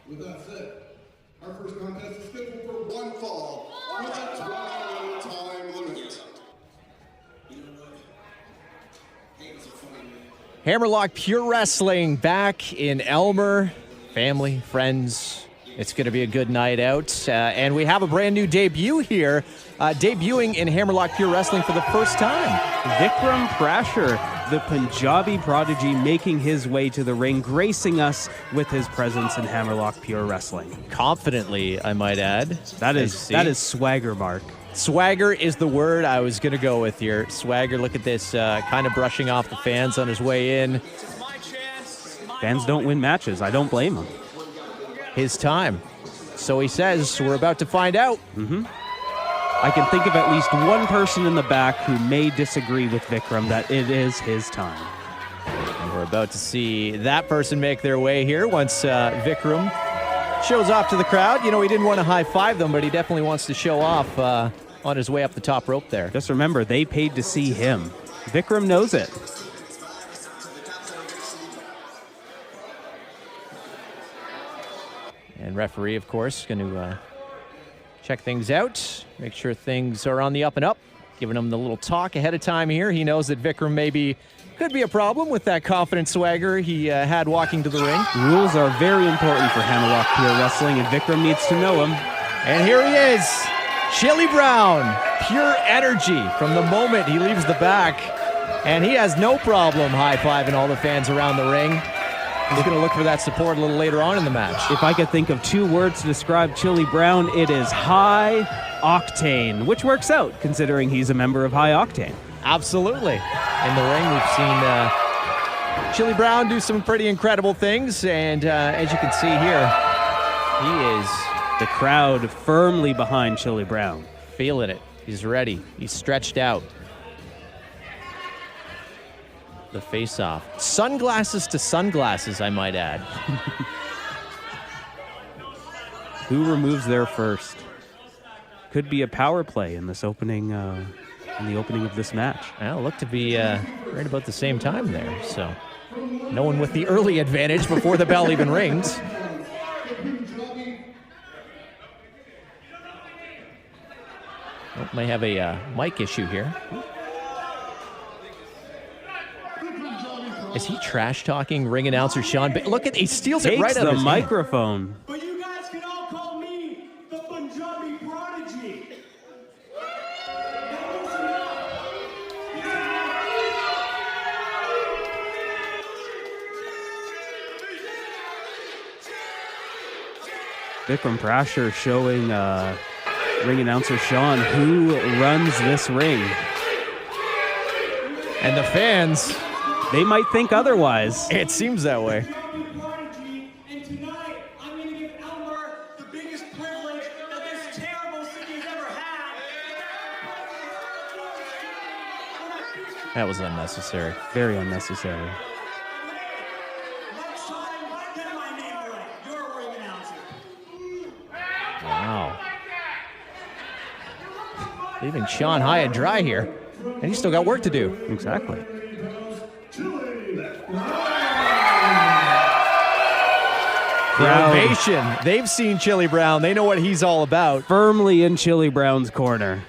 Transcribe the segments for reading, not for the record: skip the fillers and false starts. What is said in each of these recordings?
With that said, our first contest is scheduled for one fall with a 12-minute time limit. Hammerlock Pure Wrestling back in Aylmer. Family, friends. It's going to be a good night out. And we have a brand new debut here. Debuting in Hammerlock Pure Wrestling for the first time. Vikram Prashar, the Punjabi Prodigy, making his way to the ring, gracing us with his presence in Hammerlock Pure Wrestling. Confidently, I might add. That is swagger, Mark. Swagger is the word I was going to go with here. Swagger, look at this, kind of brushing off the fans on his way in. Fans don't win matches. I don't blame him. His time. So he says, we're about to find out. I can think of at least one person in the back who may disagree with Vikram that it is his time. And we're about to see that person make their way here once Vikram shows off to the crowd. You know, he didn't want to high-five them, but he definitely wants to show off on his way up the top rope there. Just remember, they paid to see him. Vikram knows it. And referee, of course, going to check things out, make sure things are on the up and up, giving him the little talk ahead of time here. He knows that Vikram could be a problem with that confident swagger he had walking to the ring. Rules are very important for Hammerlock Pure Wrestling, and Vikram needs to know them. And here he is, Chili Brown, pure energy from the moment he leaves the back. And he has no problem high-fiving all the fans around the ring. He's going to look for that support a little later on in the match. If I could think of two words to describe Chili Brown, it is high octane, which works out considering he's a member of High Octane. Absolutely. In the ring, we've seen Chili Brown do some pretty incredible things, and as you can see here, he is the crowd firmly behind Chili Brown. Feeling it. He's ready. He's stretched out. The face-off. Sunglasses to sunglasses, I might add. Who removes there first? Could be a power play in this opening, in the opening of this match. Well, look to be right about the same time there. So, no one with the early advantage before the bell even rings. Oh, may have a mic issue here. Is he trash-talking ring announcer Sean? Look at, he steals it right out of his microphone. But you guys can all call me the Punjabi Prodigy. Vikram Prashar showing ring announcer Sean who runs this ring. And the fans, they might think otherwise. It seems that way. And tonight, I'm going to give Aylmer the biggest privilege that this terrible city has ever had. That was unnecessary. Very unnecessary. Next time, get my name right. You're a ring announcer. Wow. Leaving Sean high and dry here. And he's still got work to do. Exactly. Ovation. They've seen Chili Brown. They know what he's all about. Firmly in Chili Brown's corner.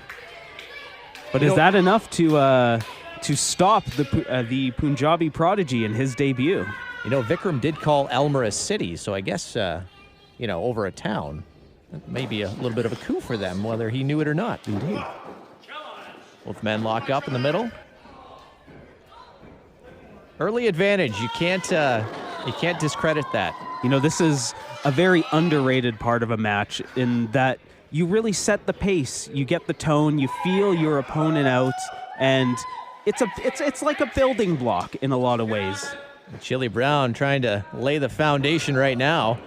But is that enough to stop the Punjabi Prodigy in his debut? You know, Vikram did call Aylmer a city, so I guess, you know, over a town. That may be a little bit of a coup for them, whether he knew it or not. Indeed. Both men lock up in the middle. Early advantage. You can't discredit that. You know, this is a very underrated part of a match in that you really set the pace. You get the tone. You feel your opponent out, and it's like a building block in a lot of ways. Chili Brown trying to lay the foundation right now.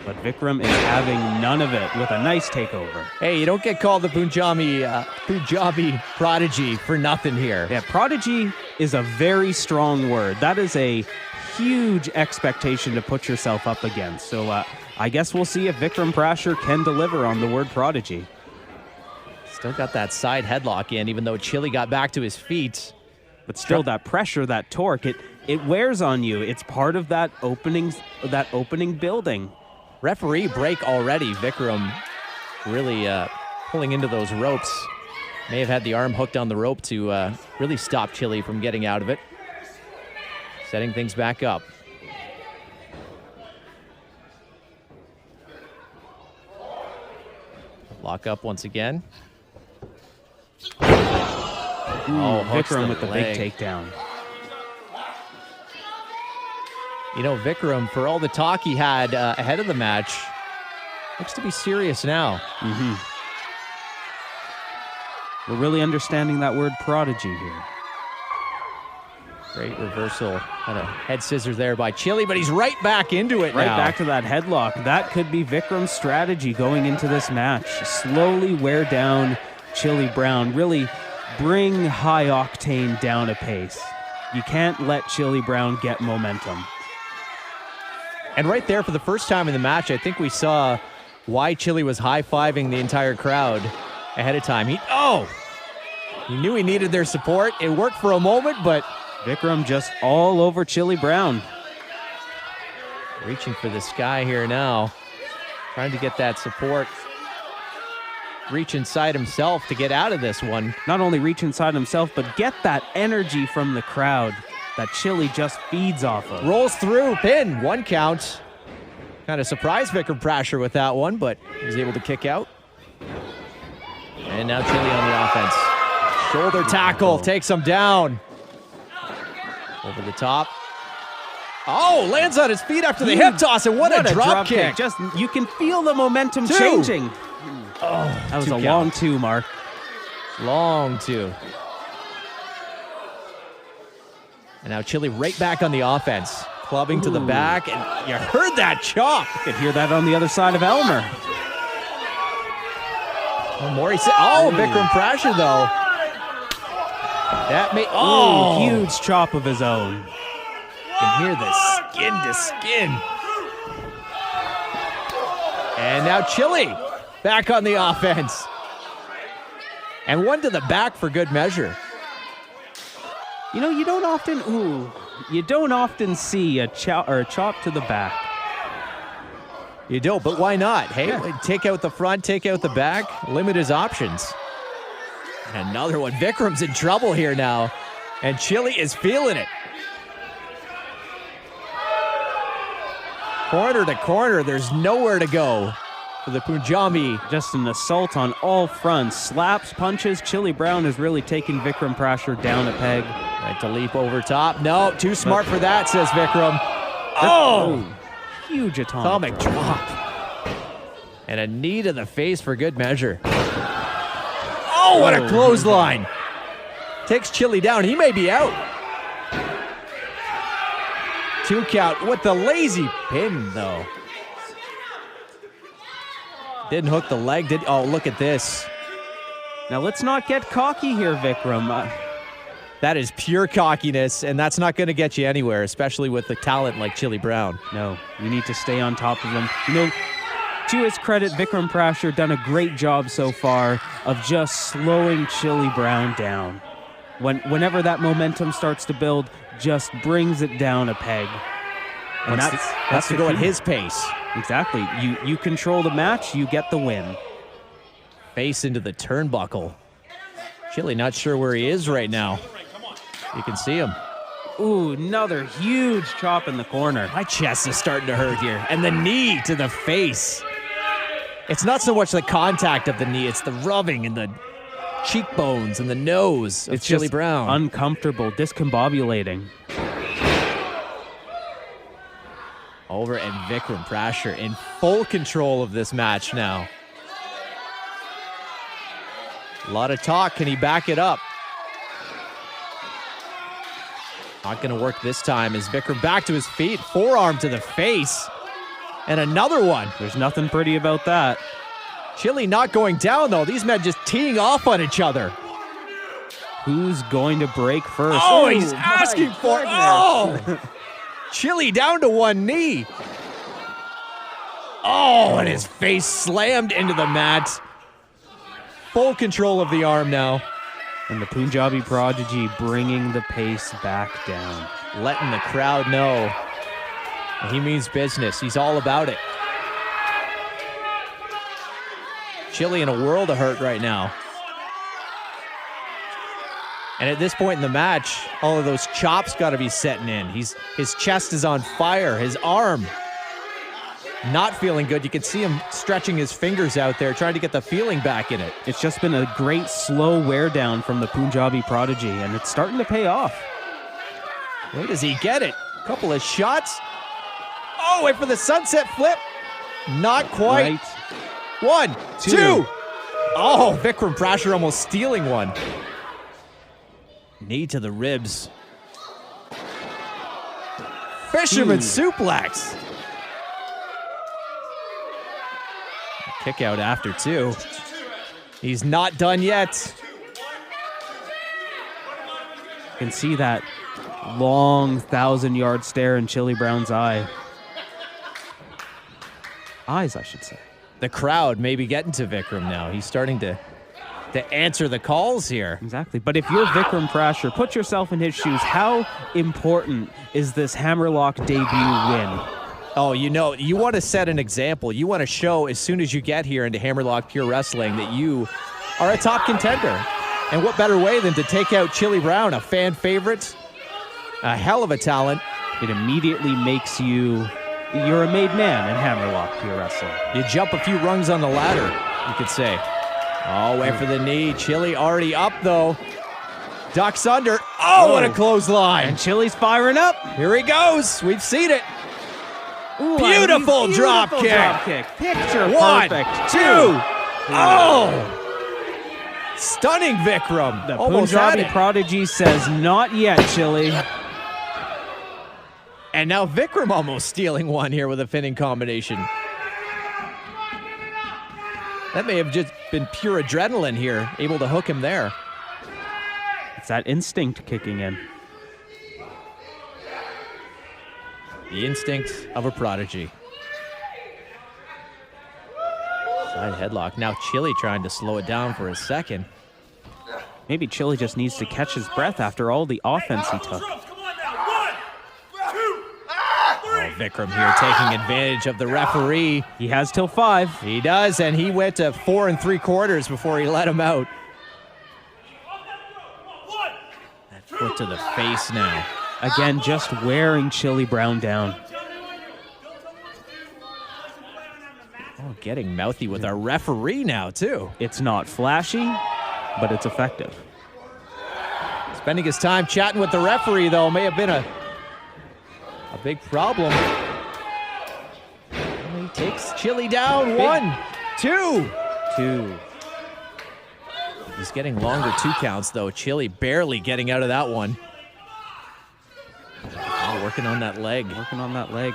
But Vikram is having none of it with a nice takeover. Hey, you don't get called the Punjabi Prodigy for nothing here. Yeah, Prodigy is a very strong word. That is a huge expectation to put yourself up against. So I guess we'll see if Vikram Prashar can deliver on the word Prodigy. Still got that side headlock in, even though Chili got back to his feet. But still, that pressure, that torque, it it wears on you. It's part of that opening building. Referee break already. Vikram really pulling into those ropes. May have had the arm hooked on the rope to really stop Cici from getting out of it. Setting things back up. Lock up once again. Vikram with the big takedown. You know, Vikram, for all the talk he had ahead of the match, looks to be serious now. We're really understanding that word prodigy here. Great reversal. Kind of head scissors there by Cici, but he's right back into it now. Right back to that headlock. That could be Vikram's strategy going into this match. Slowly wear down Cici Brown. Really bring high octane down a pace. You can't let Cici Brown get momentum. And right there, for the first time in the match, I think we saw why Cici was high-fiving the entire crowd ahead of time. He knew he needed their support. It worked for a moment, but Vikram just all over Cici Brown. Reaching for the sky here now. Trying to get that support. Reach inside himself to get out of this one. Not only reach inside himself, but get that energy from the crowd that Cici just feeds off of. Rolls through, pin, 1 count. Kind of surprised Vikram Prashar with that one, but he was able to kick out. And now Cici on the offense. Shoulder tackle, takes him down. Over the top. Oh, lands on his feet after the hip toss, and what a drop kick. Just, you can feel the momentum changing. Oh, that was a long 2, Mark. Long 2. And now Cici right back on the offense. Clubbing to the back, and you heard that chop. You could hear that on the other side of Aylmer. Vikram Prashar, though. That may huge chop of his own. You can hear the skin to skin. And now Cici back on the offense. And 1 to the back for good measure. You know, you don't often see a chop to the back. You don't, but why not? Hey, take out the front, take out the back, limit his options. And another one. Vikram's in trouble here now, and Cici is feeling it. Corner to corner, there's nowhere to go for the Punjabi. Just an assault on all fronts. Slaps, punches. Cici Brown is really taking Vikram Prashar down a peg. Right to leap over top. No, too smart for that, says Vikram. Huge atomic drop. And a knee to the face for good measure. What a clothesline. Takes Cici down. He may be out. 2 count with the lazy pin, though. Didn't hook the leg. Look at this. Now let's not get cocky here, Vikram. That is pure cockiness, and that's not going to get you anywhere, especially with the talent like Cici Brown. No, you need to stay on top of him. You know, to his credit, Vikram Prashar done a great job so far of just slowing Cici Brown down. Whenever that momentum starts to build, just brings it down a peg. And that's to go at his pace. Exactly. You control the match, you get the win. Face into the turnbuckle. Cici not sure where he is right now. You can see him. Another huge chop in the corner. My chest is starting to hurt here. And the knee to the face. It's not so much the contact of the knee, it's the rubbing and the cheekbones and the nose of Cici Brown. Uncomfortable, discombobulating. Over and Vikram Prashar in full control of this match now. A lot of talk. Can he back it up? Not going to work this time as Vikram back to his feet. Forearm to the face. And another one. There's nothing pretty about that. Cici not going down, though. These men just teeing off on each other. Who's going to break first? He's asking for it. Cici down to 1 knee. And his face slammed into the mat. Full control of the arm now. And the Punjabi Prodigy bringing the pace back down. letting the crowd know he means business. He's all about it. Chili in a world of hurt right now. And at this point in the match, all of those chops got to be setting in. His chest is on fire. His arm not feeling good. You can see him stretching his fingers out there, trying to get the feeling back in it. It's just been a great slow wear down from the Punjabi Prodigy, and it's starting to pay off. Where does he get it? Couple of shots. Oh, wait for the sunset flip. Not quite. Right. 1, 2. Oh, Vikram Prashar almost stealing one. Knee to the ribs. Fisherman suplex. Kick out after 2. He's not done yet. You can see that long 1,000-yard stare in Chili Brown's eyes, I should say. The crowd may be getting to Vikram now. He's starting to answer the calls here. Exactly. But if you're Vikram Prashar, put yourself in his shoes. How important is this Hammerlock debut win? Oh, you know, you want to set an example. You want to show as soon as you get here into Hammerlock Pure Wrestling that you are a top contender. And what better way than to take out Chili Brown, a fan favorite, a hell of a talent. It immediately makes you're a made man in Hammerlock Pure Wrestling. You jump a few rungs on the ladder, you could say. Oh, wait for the knee. Chili already up, though. Ducks under. Oh, what a clothesline. And Chili's firing up. Here he goes. We've seen it. Ooh, Beautiful drop kick. Picture 1, perfect. 2. Oh. Stunning Vikram. The Almost Punjabi had it. Prodigy says, not yet, Chili. And now Vikram almost stealing one here with a finning combination. That may have just been pure adrenaline here, able to hook him there. It's that instinct kicking in. The instinct of a prodigy. Side headlock. Now Chili trying to slow it down for a second. Maybe Chili just needs to catch his breath after all the offense he took. Oh, Vikram here taking advantage of the referee. He has till 5. He does, and he went to 4 3/4 before he let him out. That foot to the face now. Again, just wearing Chili Brown down. Oh, getting mouthy with our referee now, too. It's not flashy, but it's effective. Spending his time chatting with the referee, though, may have been a big problem. And he takes Chili down. 1, 2. 2. He's getting longer 2 counts, though. Chili barely getting out of that one. Oh, working on that leg. Working on that leg.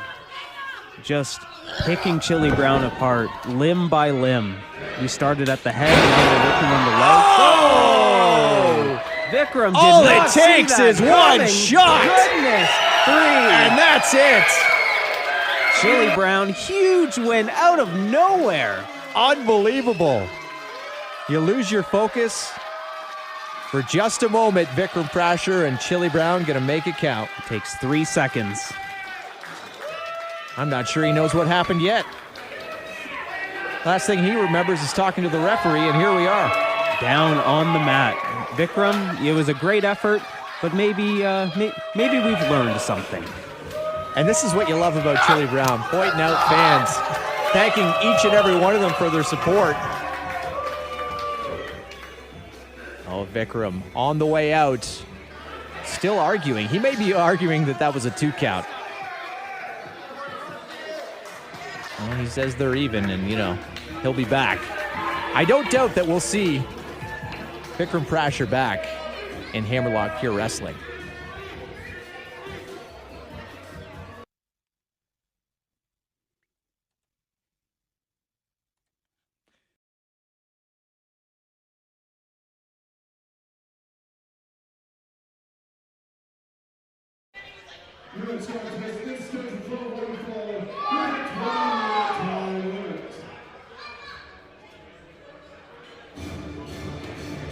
Just picking Chili Brown apart, limb by limb. We started at the head, now we're working on the leg. Oh! Vikram did All not it takes see that is one coming. shot. Goodness, 3. And that's it. Chili Brown, huge win out of nowhere. Unbelievable. You lose your focus for just a moment. Vikram Prashar and Chili Brown going to make it count. It takes 3 seconds. I'm not sure he knows what happened yet. Last thing he remembers is talking to the referee, and here we are. Down on the mat. Vikram, it was a great effort, but maybe we've learned something. And this is what you love about Chili Brown, pointing out fans, thanking each and every one of them for their support. Oh, Vikram on the way out, still arguing. He may be arguing that was a 2 count. Well, he says they're even, and, he'll be back. I don't doubt that we'll see Vikram Prashar back in Hammerlock Pure Wrestling. Units contest is scheduled for one fall with a 20-minute time limit.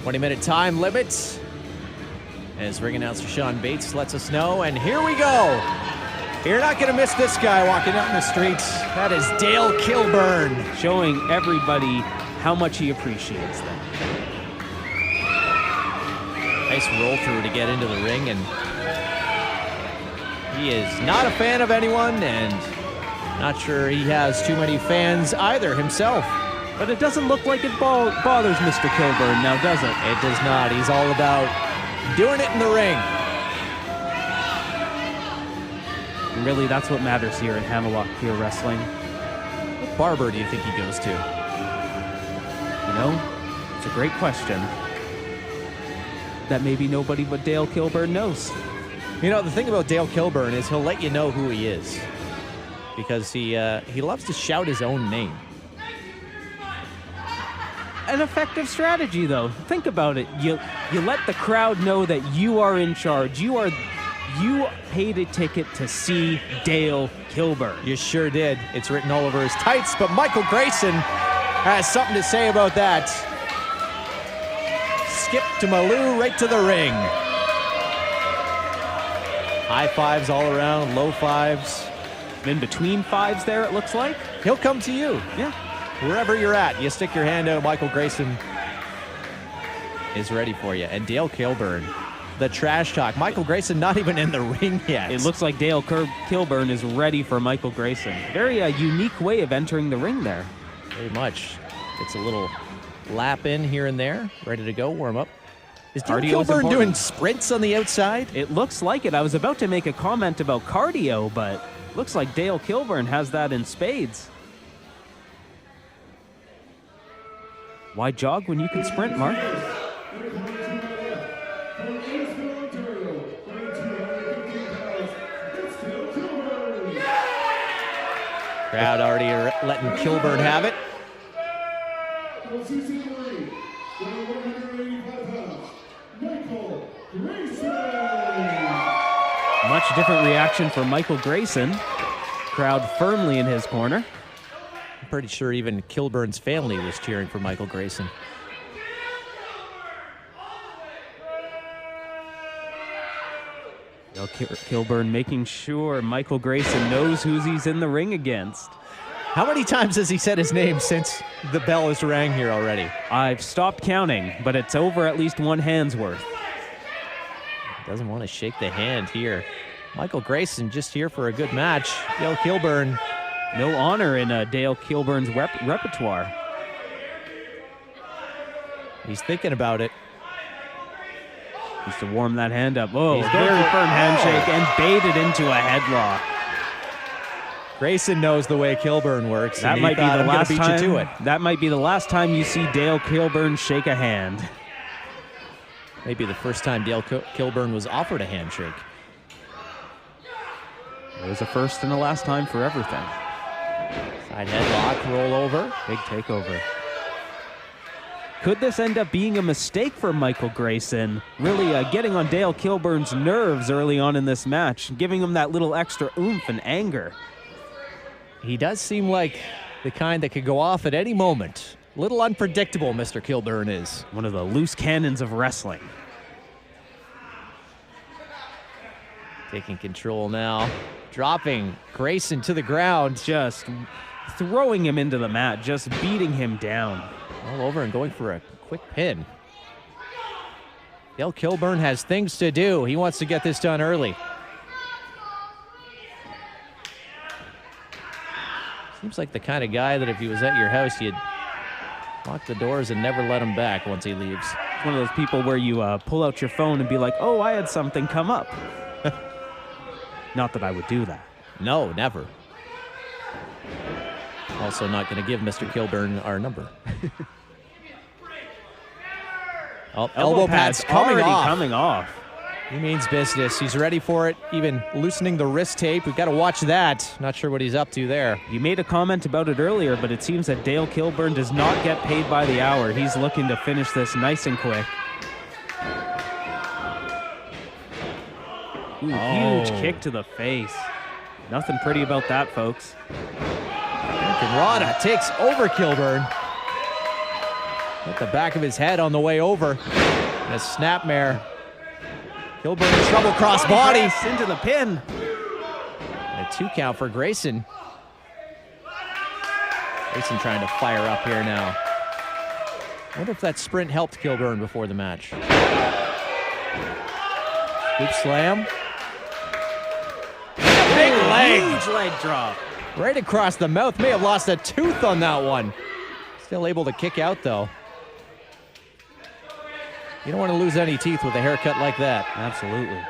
20-minute time limit. as ring announcer Sean Bates lets us know. And here we go. You're not going to miss this guy walking out in the streets. That is Dale Kilburn. Showing everybody how much he appreciates them. Nice roll through to get into the ring, and he is not a fan of anyone, and not sure he has too many fans either himself. But it doesn't look like it bothers Mr. Kilburn now, does it? It does not. He's all about doing it in the ring. And really, that's what matters here in Hammerlock Pure Wrestling. What barber do you think he goes to? You know, it's a great question that maybe nobody but Dale Kilburn knows. You know, the thing about Dale Kilburn is he'll let you know who he is, because he loves to shout his own name. An effective strategy, though. Think about it. You let the crowd know that you are in charge. You paid a ticket to see Dale Kilburn. You sure did. It's written all over his tights, but Michael Grayson has something to say about that. Skip to Malou right to the ring. High fives all around, low fives. In between fives there, it looks like. He'll come to you. Yeah. Wherever you're at, you stick your hand out, Michael Grayson is ready for you. And Dale Kilburn, the trash talk. Michael Grayson not even in the ring yet. It looks like Dale Kilburn is ready for Michael Grayson. Very unique way of entering the ring there. Very much. Gets a little lap in here and there. Ready to go, warm up. Is Dale Kilburn doing sprints on the outside? It looks like it. I was about to make a comment about cardio, but looks like Dale Kilburn has that in spades. Why jog when you can sprint, Mark? Crowd already letting Kilburn have it. Much different reaction for Michael Grayson. Crowd firmly in his corner. I'm pretty sure even Kilburn's family was cheering for Michael Grayson. Kilburn making sure Michael Grayson knows who he's in the ring against. How many times has he said his name since the bell has rang here already? I've stopped counting, but it's over at least one hand's worth. Doesn't want to shake the hand here. Michael Grayson just here for a good match. Dale Kilburn. No honor in Dale Kilburn's repertoire. He's thinking about it. Needs to warm that hand up. Oh, very firm handshake and baited into a headlock. Grayson knows the way Kilburn works. That might be the last time. You to it. That might be the last time you see Dale Kilburn shake a hand. Maybe the first time Dale Kilburn was offered a handshake. It was a first and a last time for everything. Side headlock, roll over. Big takeover. Could this end up being a mistake for Michael Grayson? Really getting on Dale Kilburn's nerves early on in this match, giving him that little extra oomph and anger. He does seem like the kind that could go off at any moment. Little unpredictable, Mr. Kilburn is. One of the loose cannons of wrestling. Taking control now. Dropping Grayson to the ground. Just throwing him into the mat, just beating him down. All over and going for a quick pin. Dale Kilburn has things to do. He wants to get this done early. Seems like the kind of guy that if he was at your house, you'd lock the doors and never let him back once he leaves. One of those people where you pull out your phone and be like, oh, I had something come up. Not that I would do that. No, never. Also not going to give Mr. Kilburn our number. Oh, elbow pads coming off. He means business. He's ready for it, even loosening the wrist tape. We've got to watch that. Not sure what he's up to there. You made a comment about it earlier, but it seems that Dale Kilburn does not get paid by the hour. He's looking to finish this nice and quick. Ooh, huge kick to the face. Nothing pretty about that, folks. Rada takes over Kilburn. Hit the back of his head on the way over. And a snapmare Kilburn in trouble, cross body. Press into the pin. And a 2 count for Grayson. Grayson trying to fire up here now. Wonder if that sprint helped Kilburn before the match. Scoop slam. Big leg. Huge leg drop. Right across the mouth. May have lost a tooth on that one. Still able to kick out, though. You don't want to lose any teeth with a haircut like that. Absolutely.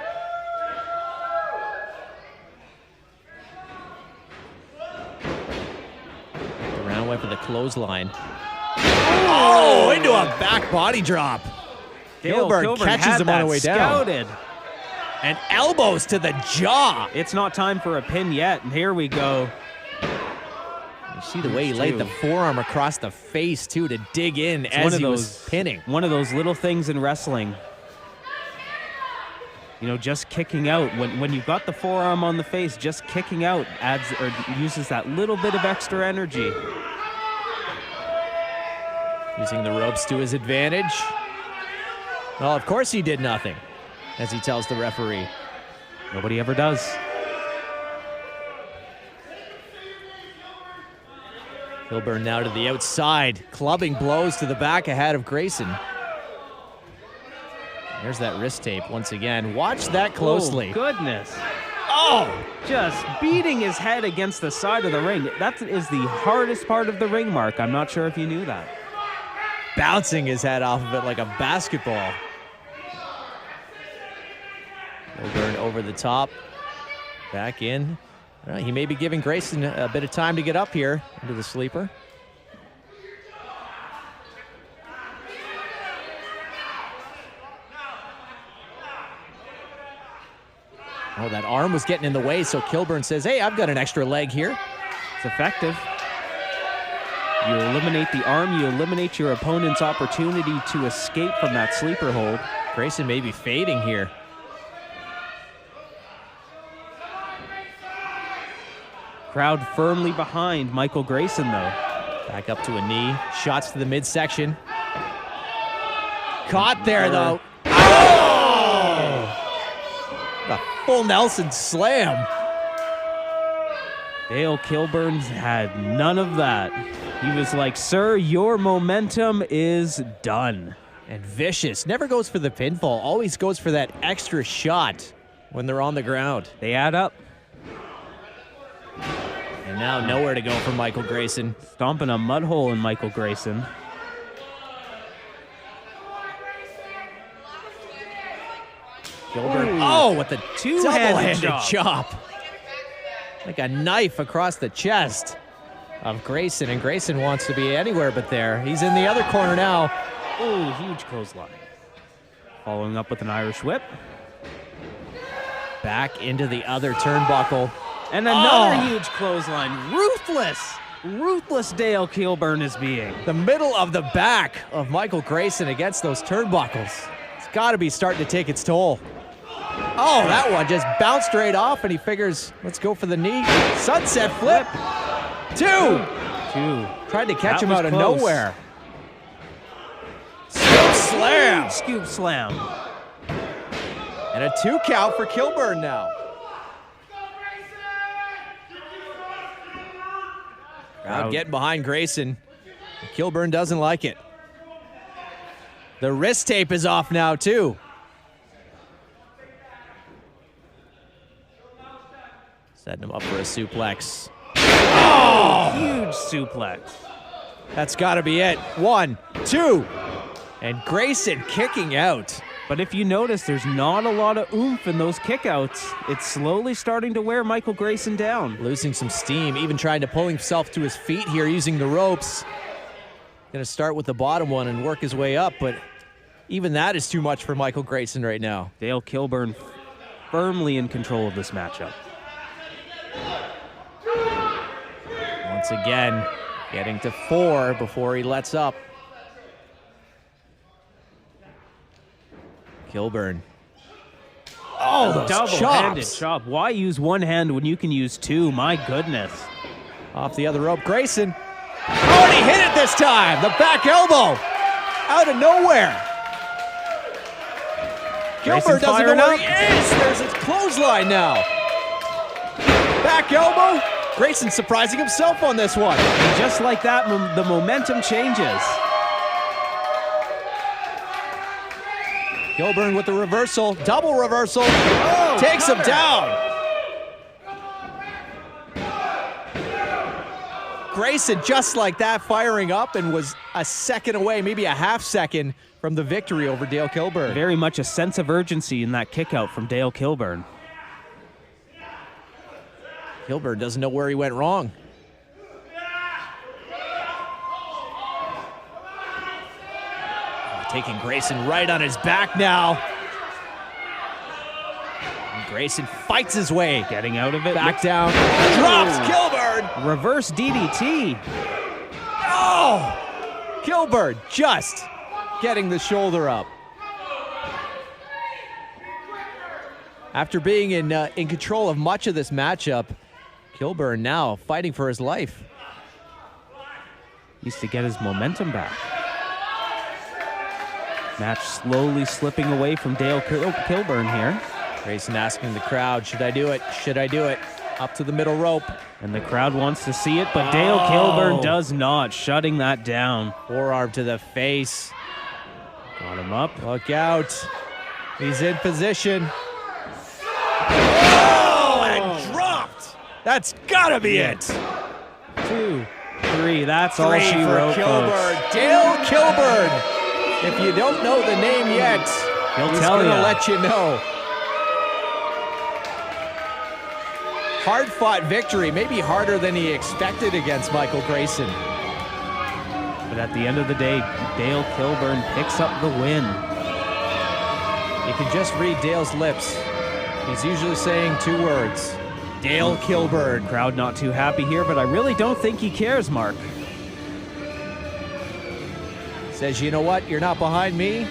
Around went for the clothesline. Oh, into a back body drop. Kilburn catches him on the way scouted. down. And elbows to the jaw. It's not time for a pin yet, and here we go. You see the way he laid the forearm across the face, too, to dig in as he was pinning. One of those little things in wrestling. You know, just kicking out. When you've got the forearm on the face, just kicking out adds or uses that little bit of extra energy. Using the ropes to his advantage. Well, of course he did nothing, as he tells the referee. Nobody ever does. Kilburn now to the outside, clubbing blows to the back ahead of Grayson. There's that wrist tape once again. Watch that closely. Oh, goodness. Oh! Just beating his head against the side of the ring. That is the hardest part of the ring, Mark. I'm not sure if you knew that. Bouncing his head off of it like a basketball. Kilburn over the top. Back in. He may be giving Grayson a bit of time to get up here into the sleeper. Oh, that arm was getting in the way, so Kilburn says, hey, I've got an extra leg here. It's effective. You eliminate the arm, you eliminate your opponent's opportunity to escape from that sleeper hold. Grayson may be fading here. Crowd firmly behind Michael Grayson, though. Back up to a knee. Shots to the midsection. Caught there, though. Oh! A full Nelson slam. Dale Kilburn had none of that. He was like, sir, your momentum is done. And vicious. Never goes for the pinfall. Always goes for that extra shot when they're on the ground. They add up. And now nowhere to go for Michael Grayson. Stomping a mud hole in Michael Grayson. Kilburn. Oh, with the two-handed double-handed chop. Like a knife across the chest of Grayson. And Grayson wants to be anywhere but there. He's in the other corner now. Oh, huge clothesline. Following up with an Irish whip. Back into the other turnbuckle. And another huge clothesline. Ruthless. Ruthless Dale Kilburn is being. The middle of the back of Michael Grayson against those turnbuckles. It's got to be starting to take its toll. Oh, that one just bounced right off, and he figures, let's go for the knee. Sunset flip. Two. Tried to catch him out of nowhere. Scoop slam. Scoop slam. And a 2 count for Kilburn now. Crowd getting behind Grayson. Kilburn doesn't like it. The wrist tape is off now, too. Setting him up for a suplex. Oh! Huge suplex. That's got to be it. 1, 2. And Grayson kicking out. But if you notice, there's not a lot of oomph in those kickouts. It's slowly starting to wear Michael Grayson down. Losing some steam, even trying to pull himself to his feet here using the ropes. Going to start with the bottom one and work his way up, but even that is too much for Michael Grayson right now. Dale Kilburn firmly in control of this matchup. Once again, getting to 4 before he lets up. Kilburn. Oh, those double-handed chops. chop. Why use one hand when you can use two? My goodness. Off the other rope, Grayson. Oh, and he hit it this time. The back elbow. Out of nowhere. Kilburn doesn't know where he is. There's his clothesline now. Back elbow. Grayson surprising himself on this one. And just like that, the momentum changes. Kilburn with the reversal, double reversal, takes him down. Grayson just like that firing up and was a second away, maybe a half second from the victory over Dale Kilburn. Very much a sense of urgency in that kick out from Dale Kilburn. Kilburn doesn't know where he went wrong. Taking Grayson right on his back now. And Grayson fights his way. Getting out of it. Back down. Drops Kilburn. Reverse DDT. Oh! Kilburn just getting the shoulder up. After being in control of much of this matchup, Kilburn now fighting for his life. Needs to get his momentum back. Match slowly slipping away from Dale Kilburn here. Grayson asking the crowd, should I do it? Should I do it? Up to the middle rope. And the crowd wants to see it, but Dale Kilburn does not, shutting that down. Forearm to the face. Got him up. Look out. He's in position. Oh, and dropped. That's gotta be it. 2, 3, that's all she wrote, Kilburn. folks. Dale Kilburn. If you don't know the name yet, he's gonna let you know. Hard-fought victory, maybe harder than he expected against Michael Grayson. But at the end of the day, Dale Kilburn picks up the win. You can just read Dale's lips. He's usually saying 2 words. Dale Kilburn. Crowd not too happy here, but I really don't think he cares, Mark. Says, you know what? You're not behind me.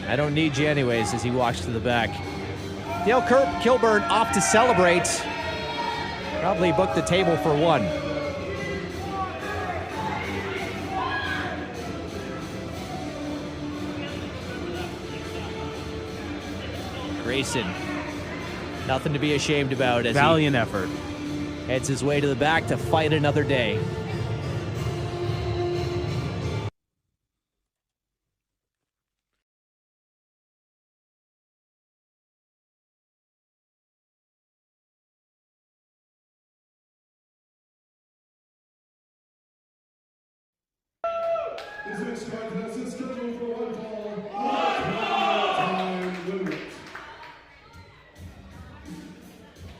I don't need you anyways, as he walks to the back. Dale Kilburn off to celebrate. Probably booked the table for 1. Grayson, nothing to be ashamed about as valiant effort. Heads his way to the back to fight another day. This next contest is scheduled for one fall. Time limit.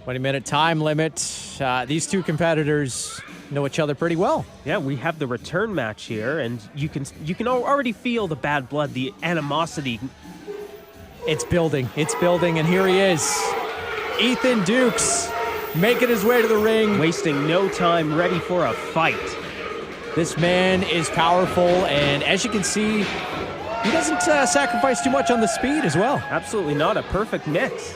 20-minute time limit. These 2 competitors know each other pretty well. Yeah, we have the return match here, and you can already feel the bad blood, the animosity. It's building, and here he is. Ethan Dukes making his way to the ring. Wasting no time, ready for a fight. This man is powerful, and as you can see, he doesn't sacrifice too much on the speed as well. Absolutely not. A perfect mix.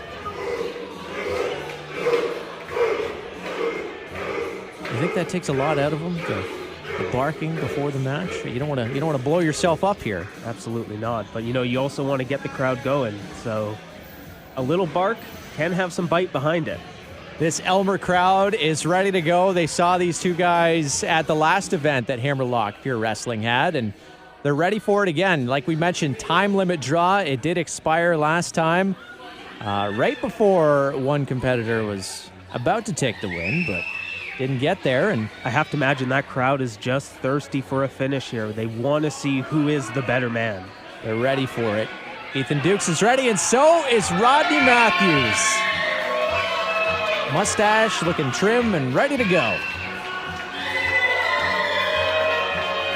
You think that takes a lot out of him, the barking before the match? You don't want to blow yourself up here. Absolutely not. But you also want to get the crowd going. So a little bark can have some bite behind it. This Aylmer crowd is ready to go. They saw these 2 guys at the last event that Hammerlock Pure Wrestling had, and they're ready for it again. Like we mentioned, time limit draw. It did expire last time, right before one competitor was about to take the win, but didn't get there. And I have to imagine that crowd is just thirsty for a finish here. They want to see who is the better man. They're ready for it. Ethan Dukes is ready, and so is Rodney Matthews. Mustache looking trim and ready to go.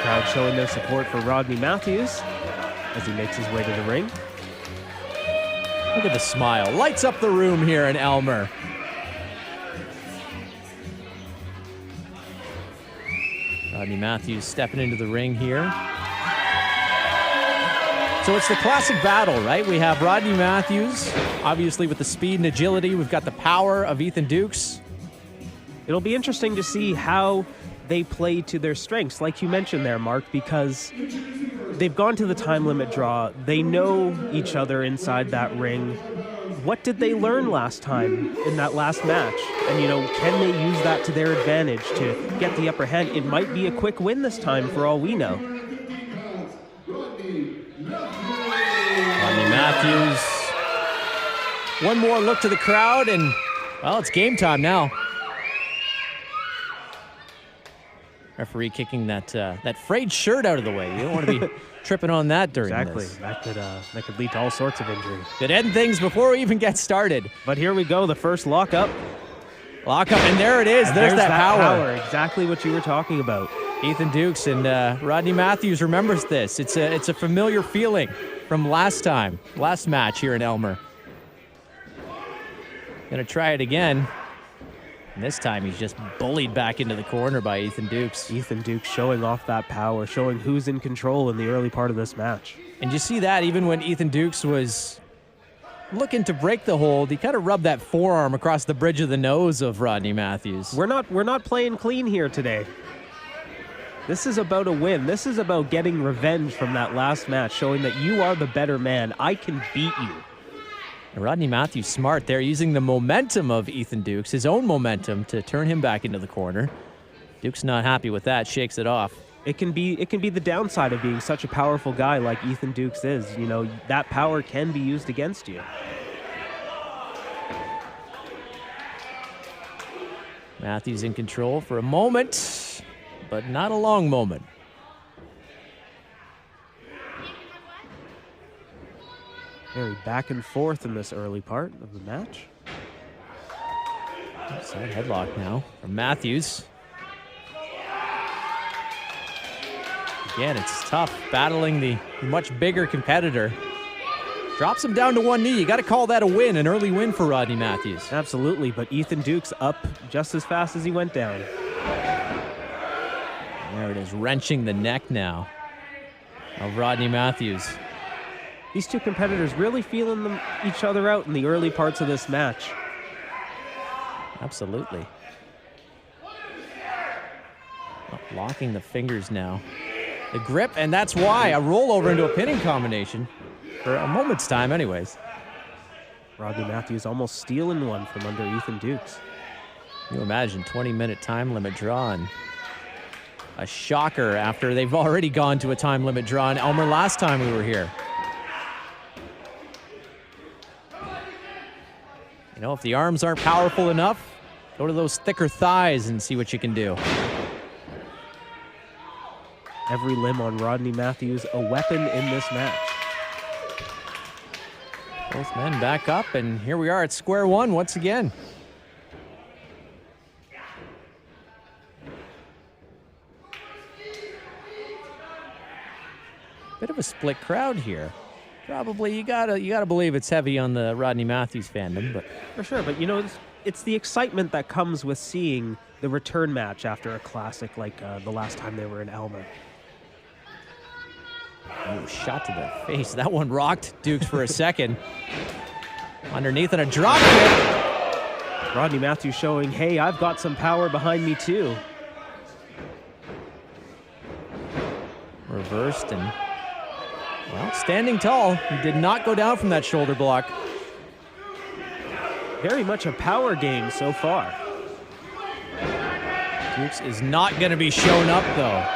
Crowd showing their support for Rodney Matthews as he makes his way to the ring. Look at the smile. Lights up the room here in Aylmer. Rodney Matthews stepping into the ring here. So it's the classic battle, right? We have Rodney Matthews, obviously with the speed and agility. We've got the power of Ethan Dukes. It'll be interesting to see how they play to their strengths, like you mentioned there, Mark, because they've gone to the time limit draw. They know each other inside that ring. What did they learn last time in that last match? And, can they use that to their advantage to get the upper hand? It might be a quick win this time for all we know. Rodney Matthews. One more look to the crowd, and, well, it's game time now. Referee kicking that frayed shirt out of the way. You don't want to be tripping on that during this. Exactly. That could lead to all sorts of injury. Could end things before we even get started. But here we go, the first lockup. Lockup, and there it is. And there's that power. Exactly what you were talking about. Ethan Dukes and Rodney Matthews remembers this. It's a familiar feeling from last match here in Aylmer. Gonna try it again. And this time he's just bullied back into the corner by Ethan Dukes. Ethan Dukes showing off that power, showing who's in control in the early part of this match. And you see that even when Ethan Dukes was looking to break the hold, he kind of rubbed that forearm across the bridge of the nose of Rodney Matthews. We're not playing clean here today. This is about a win. This is about getting revenge from that last match, showing that you are the better man. I can beat you. And Rodney Matthews smart there, using the momentum of Ethan Dukes, his own momentum, to turn him back into the corner. Dukes not happy with that, shakes it off. It can be the downside of being such a powerful guy like Ethan Dukes is. That power can be used against you. Matthews in control for a moment, but not a long moment. Very back and forth in this early part of the match. Side headlock now from Matthews. Again, it's tough battling the much bigger competitor. Drops him down to one knee. You got to call that a win, an early win for Rodney Matthews. Absolutely, but Ethan Dukes up just as fast as he went down. There it is, wrenching the neck now of Rodney Matthews. These two competitors really feeling each other out in the early parts of this match. Absolutely. Locking the fingers now. The grip, and that's why a rollover into a pinning combination. For a moment's time anyways. Rodney Matthews almost stealing one from under Ethan Dukes. You imagine 20-minute time limit draw, and a shocker after they've already gone to a time limit draw in Aylmer last time we were here. If the arms aren't powerful enough, go to those thicker thighs and see what you can do. Every limb on Rodney Matthews, a weapon in this match. Both men back up, and here we are at square one once again. Bit of a split crowd here. Probably you gotta believe it's heavy on the Rodney Matthews fandom, but for sure. But it's the excitement that comes with seeing the return match after a classic like the last time they were in Aylmer. Oh, shot to the face. That one rocked Dukes for a second. Underneath and a drop kick. Rodney Matthews showing, hey, I've got some power behind me too. Reversed and, well, standing tall. He did not go down from that shoulder block. Very much a power game so far. Dukes is not going to be shown up, though.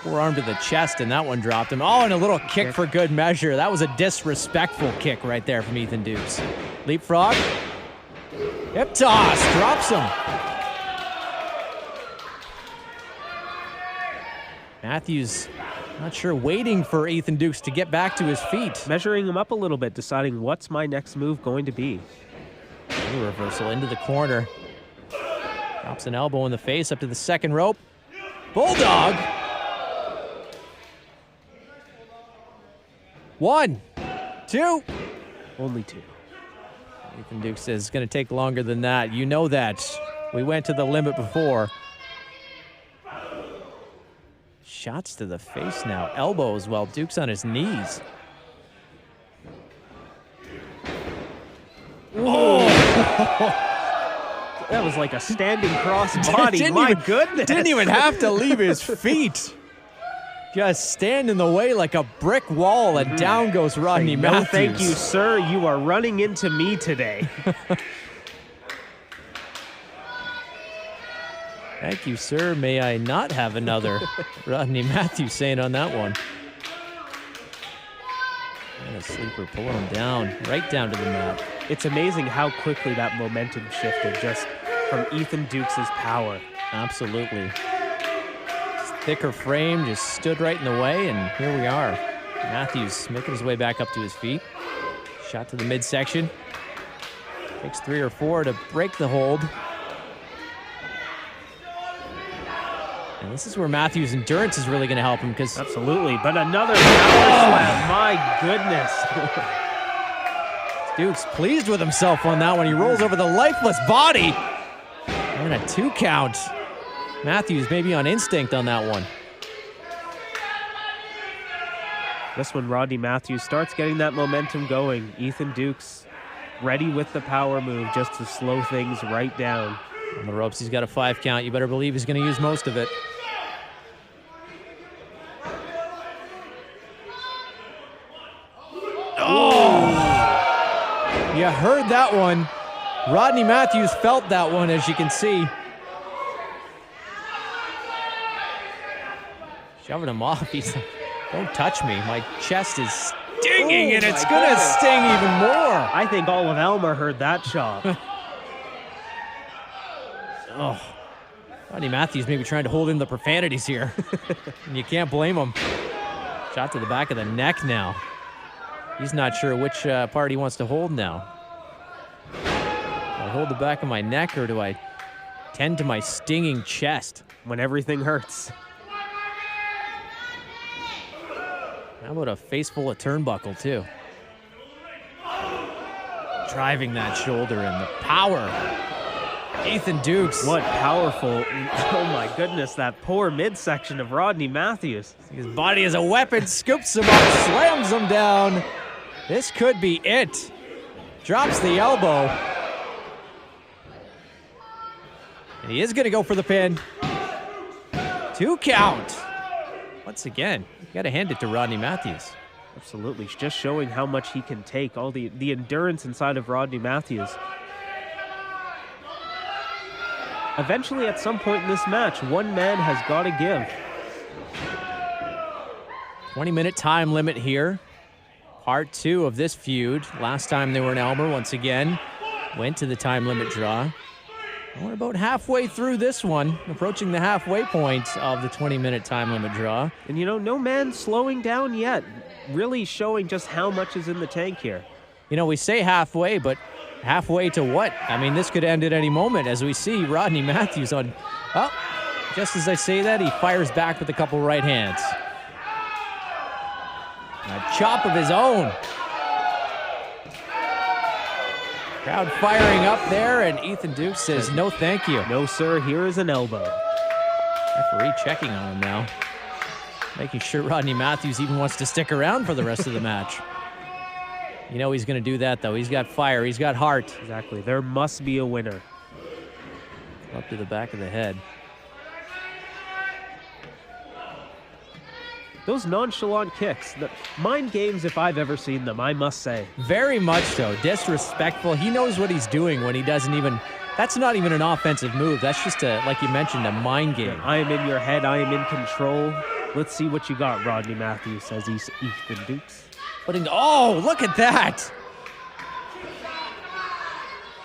Forearm to the chest, and that one dropped him. Oh, and a little kick for good measure. That was a disrespectful kick right there from Ethan Dukes. Leapfrog. Hip toss. Drops him. Matthews, not sure, waiting for Ethan Dukes to get back to his feet. Measuring him up a little bit, deciding what's my next move going to be. A reversal into the corner. Drops an elbow in the face up to the second rope. Bulldog. 1, 2. Only 2. Ethan Dukes says it's going to take longer than that. You know that. We went to the limit before. Shots to the face now. Elbows while Dukes on his knees. Oh! That was like a standing cross body. My goodness. Didn't even have to leave his feet. just stand in the way like a brick wall, and down goes Rodney Matthews. No, thank you, sir. You are running into me today. Thank you, sir. May I not have another? Rodney Matthews saying on that one. And a sleeper pulling him down, right down to the mat. It's amazing how quickly that momentum shifted just from Ethan Dukes' power. Absolutely. Thicker frame just stood right in the way, and here we are. Matthews making his way back up to his feet. Shot to the midsection. Takes 3 or 4 to break the hold. And this is where Matthews' endurance is really going to help him, because... Absolutely, but another power slam. My goodness. Dukes pleased with himself on that one. He rolls over the lifeless body. And a 2 count. Matthews maybe on instinct on that one. Just when Rodney Matthews starts getting that momentum going, Ethan Dukes ready with the power move just to slow things right down. On the ropes, he's got a 5 count. You better believe he's going to use most of it. Oh! You heard that one. Rodney Matthews felt that one, as you can see. Shoving him off. He's like, don't touch me. My chest is stinging, and it's going to sting even more. I think all of Aylmer heard that shot. Oh, Rodney Matthews maybe trying to hold in the profanities here. And you can't blame him. Shot to the back of the neck now. He's not sure which part he wants to hold now. Do I hold the back of my neck, or do I tend to my stinging chest? When everything hurts. How about a face full of turnbuckle, too? Driving that shoulder and the power. Ethan Dukes. What powerful. Oh my goodness, that poor midsection of Rodney Matthews. His body as a weapon, scoops him up, slams him down. This could be it. Drops the elbow. And he is going to go for the pin. 2 count. Once again, you got to hand it to Rodney Matthews. Absolutely, just showing how much he can take, all the endurance inside of Rodney Matthews. Eventually, at some point in this match, one man has got to give. 20-minute time limit here. Part 2 of this feud. Last time they were in Aylmer, once again, went to the time limit draw. And we're about halfway through this one, approaching the halfway point of the 20-minute time limit draw. And you know, no man slowing down yet. Really showing just how much is in the tank here. You know, we say halfway, but halfway to what? I mean, this could end at any moment, as we see Rodney Matthews on... Oh, just as I say that, he fires back with a couple right hands. A chop of his own. Crowd firing up there, and Ethan Dukes says, no thank you. No, sir, here is an elbow. Referee checking on him now. Making sure Rodney Matthews even wants to stick around for the rest of the match. You know he's going to do that, though. He's got fire. He's got heart. Exactly. There must be a winner. Up to the back of the head. Those nonchalant kicks, the mind games if I've ever seen them, I must say. Very much so. Disrespectful. He knows what he's doing when he doesn't even... That's not even an offensive move. That's just, like you mentioned, a mind game. I am in your head. I am in control. Let's see what you got, Rodney Matthews, says he's Ethan Dukes. Oh, look at that!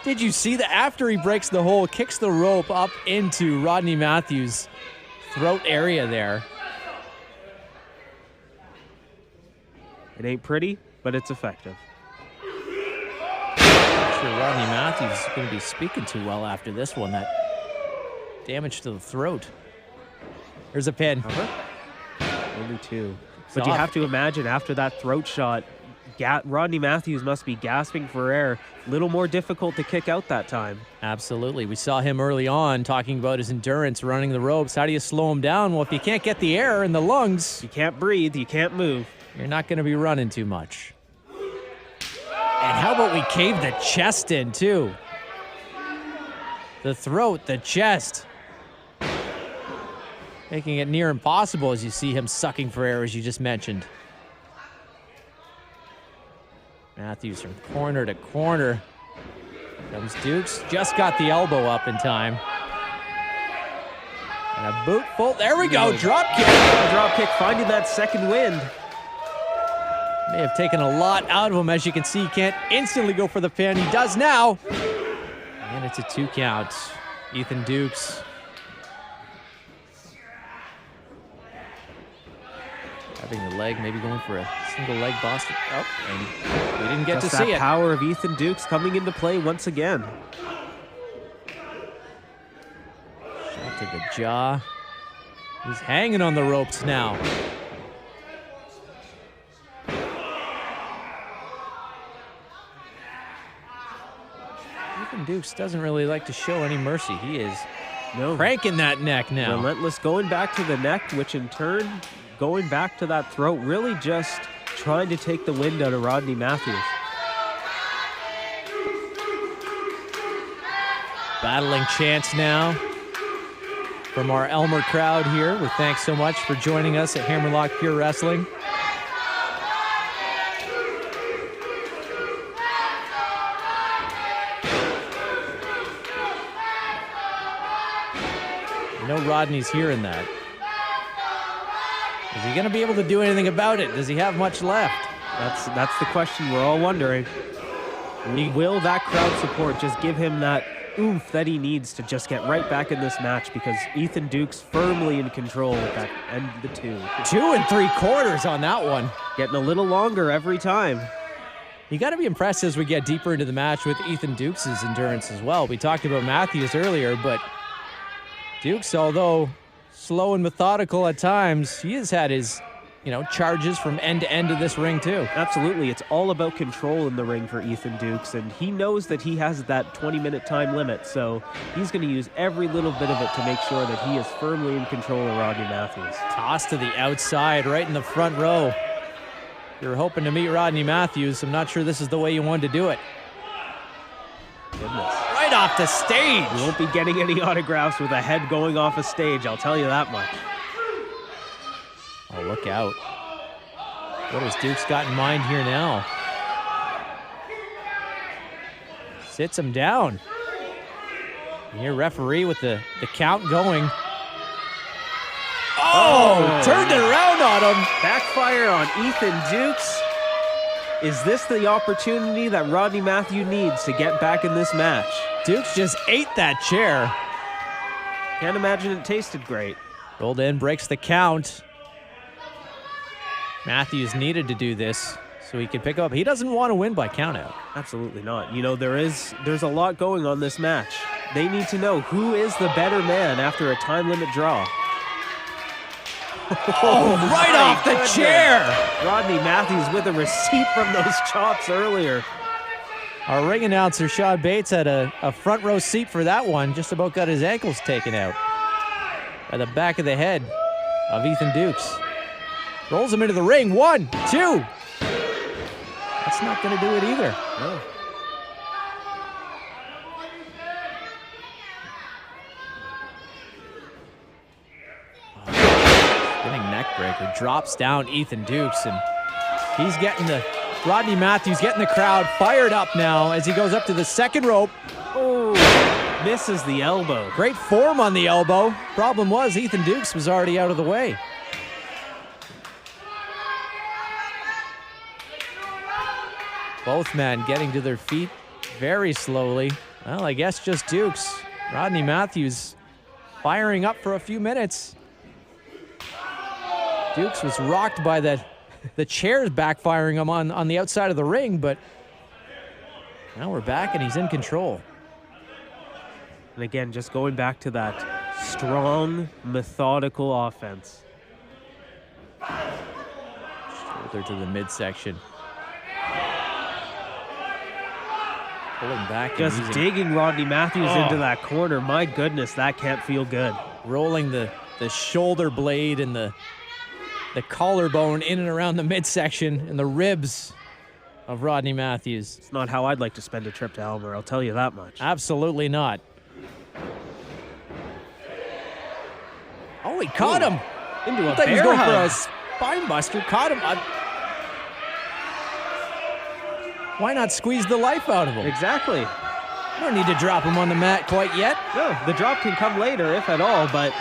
Did you see that? After he breaks the hole, kicks the rope up into Rodney Matthews' throat area there. It ain't pretty, but it's effective. I'm sure Rodney Matthews is going to be speaking too well after this one. That damage to the throat. There's a pin. Only 2. But you have to imagine after that throat shot, Rodney Matthews must be gasping for air. A little more difficult to kick out that time. Absolutely. We saw him early on talking about his endurance, running the ropes. How do you slow him down? Well, if you can't get the air in the lungs, you can't breathe, you can't move. You're not going to be running too much. And how about we cave the chest in, too? The throat, the chest. making it near impossible as you see him sucking for air, as you just mentioned. Matthews from corner to corner. Comes Dukes, just got the elbow up in time. And a boot full, there we go, drop kick. Drop kick finding that second wind. May have taken a lot out of him. As you can see, he can't instantly go for the pin. He does now. And it's a 2 count. Ethan Dukes. Having the leg, maybe going for a single leg Boston. Oh, and we didn't get to see it. Power of Ethan Dukes coming into play once again. Shot to the jaw. He's hanging on the ropes now. Ethan Dukes doesn't really like to show any mercy. He is cranking that neck now. Relentless, going back to the neck, which in turn, going back to that throat, really just trying to take the wind out of Rodney Matthews. Battling chants now from our Aylmer crowd here. We thanks so much for joining us at Hammerlock Pure Wrestling. You know Rodney's hearing that. Is he going to be able to do anything about it? Does he have much left? That's the question we're all wondering. Will that crowd support just give him that oomph that he needs to just get right back in this match? Because Ethan Dukes firmly in control with that end of the 2. 2 3/4 on that one. Getting a little longer every time. You got to be impressed as we get deeper into the match with Ethan Dukes' endurance as well. We talked about Matthews earlier, but Dukes, although slow and methodical at times, he has had his, charges from end to end of this ring too. Absolutely. It's all about control in the ring for Ethan Dukes, and he knows that he has that 20-minute time limit, so he's going to use every little bit of it to make sure that he is firmly in control of Rodney Matthews. Toss to the outside, right in the front row. You're hoping to meet Rodney Matthews. I'm not sure this is the way you wanted to do it. Goodness. Right off the stage. You won't be getting any autographs with a head going off a stage, I'll tell you that much. Oh, look out. What has Dukes got in mind here now? Sits him down. And your referee with the count going. Oh, turned it around on him. Backfire on Ethan Dukes. Is this the opportunity that Rodney Matthews needs to get back in this match? Dukes just ate that chair. Can't imagine it tasted great. Rolled in, breaks the count. Matthews needed to do this so he could pick up. He doesn't want to win by countout. Absolutely not. There's a lot going on this match. They need to know who is the better man after a time limit draw. Oh, right off the chair! Rodney Matthews with a receipt from those chops earlier. Our ring announcer, Sean Bates, had a front row seat for that one. Just about got his ankles taken out by the back of the head of Ethan Dukes. Rolls him into the ring. 1, 2. That's not going to do it either. No. Spinning neck breaker. Drops down Ethan Dukes, and he's getting Rodney Matthews getting the crowd fired up now as he goes up to the second rope. Oh, misses the elbow. Great form on the elbow. Problem was Ethan Dukes was already out of the way. Both men getting to their feet very slowly. Well, I guess just Dukes. Rodney Matthews firing up for a few minutes. Dukes was rocked by the chairs backfiring him on the outside of the ring, but now we're back and he's in control. And again, just going back to that strong, methodical offense. Shoulder to the midsection. Pulling back. Just digging Rodney Matthews into that corner. My goodness, that can't feel good. Rolling the shoulder blade and the collarbone in and around the midsection and the ribs of Rodney Matthews. It's not how I'd like to spend a trip to Aylmer, I'll tell you that much. Absolutely not. Oh, he caught him. Into a I thought he was bear going for a hug. spine buster. Caught him. Why not squeeze the life out of him? Exactly. You don't need to drop him on the mat quite yet. No, the drop can come later, if at all, but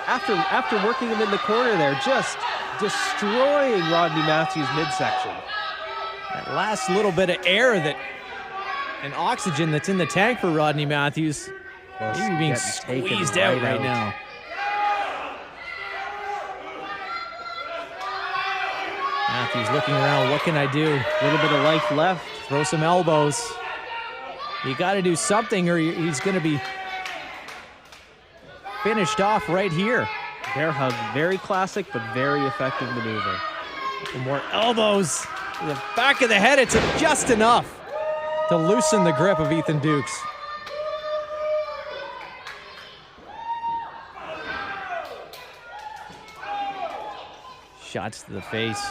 after working him in the corner there, just destroying Rodney Matthews' midsection. That last little bit of air and oxygen that's in the tank for Rodney Matthews, Just maybe being getting taken squeezed out right out. now. Matthews looking around, what can I do? A little bit of life left. Throw some elbows. You got to do something or he's going to be finished off right here. Bear hug, very classic, but very effective maneuver. Some more elbows to the back of the head. It's just enough to loosen the grip of Ethan Dukes. Shots to the face.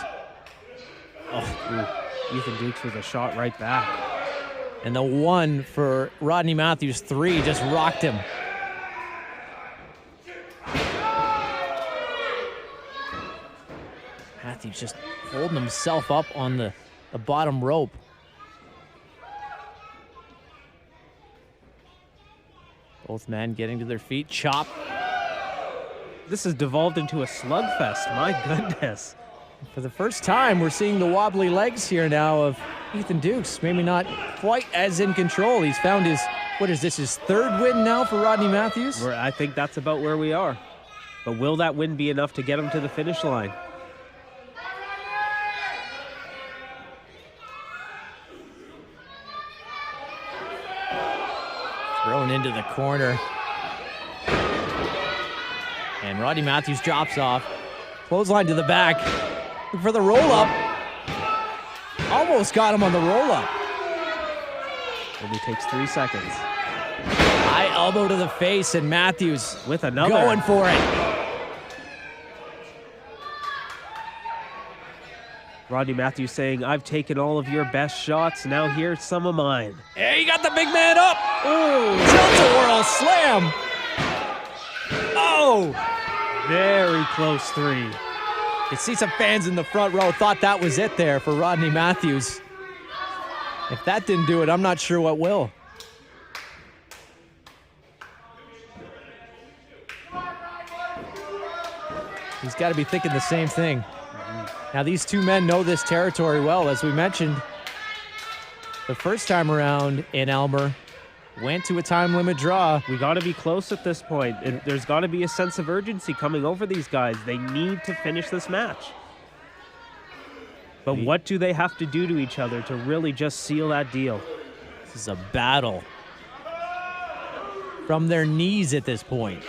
Oh, Ethan Dukes with a shot right back. And the one for Rodney Matthews, 3, just rocked him. Matthews just holding himself up on the bottom rope. Both men getting to their feet. Chop. This has devolved into a slugfest, my goodness. For the first time, we're seeing the wobbly legs here now of Ethan Dukes. Maybe not quite as in control. He's found his, what is this, his 3rd win now for Rodney Matthews? I think that's about where we are. But will that win be enough to get him to the finish line? Thrown into the corner. And Rodney Matthews drops off. Clothesline to the back. Looking for the roll-up. Almost got him on the roll-up. Only takes 3 seconds. High elbow to the face, and Matthews With another. going for it. Rodney Matthews saying, I've taken all of your best shots, now here's some of mine. Hey, he got the big man up. Ooh, Tilt-a-whirl slam. Oh! very close 3. You can see some fans in the front row thought that was it there for Rodney Matthews. If that didn't do it, I'm not sure what will. He's got to be thinking the same thing. Now, these two men know this territory well. As we mentioned, the first time around in Aylmer, went to a time limit draw. We got to be close at this point. There's got to be a sense of urgency coming over these guys. They need to finish this match. But what do they have to do to each other to really just seal that deal? This is a battle from their knees at this point.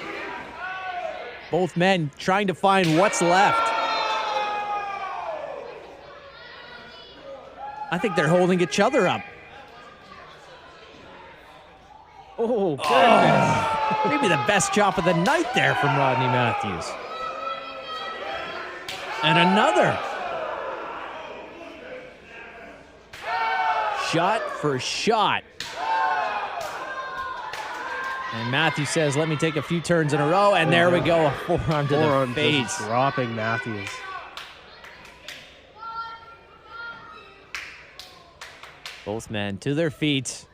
Both men trying to find what's left. I think they're holding each other up. Oh, goodness. Maybe the best chop of the night there from Rodney Matthews. And another. Shot for shot. And Matthews says, let me take a few turns in a row. And there we go, a forearm to the face. Just dropping Matthews. Both men to their feet.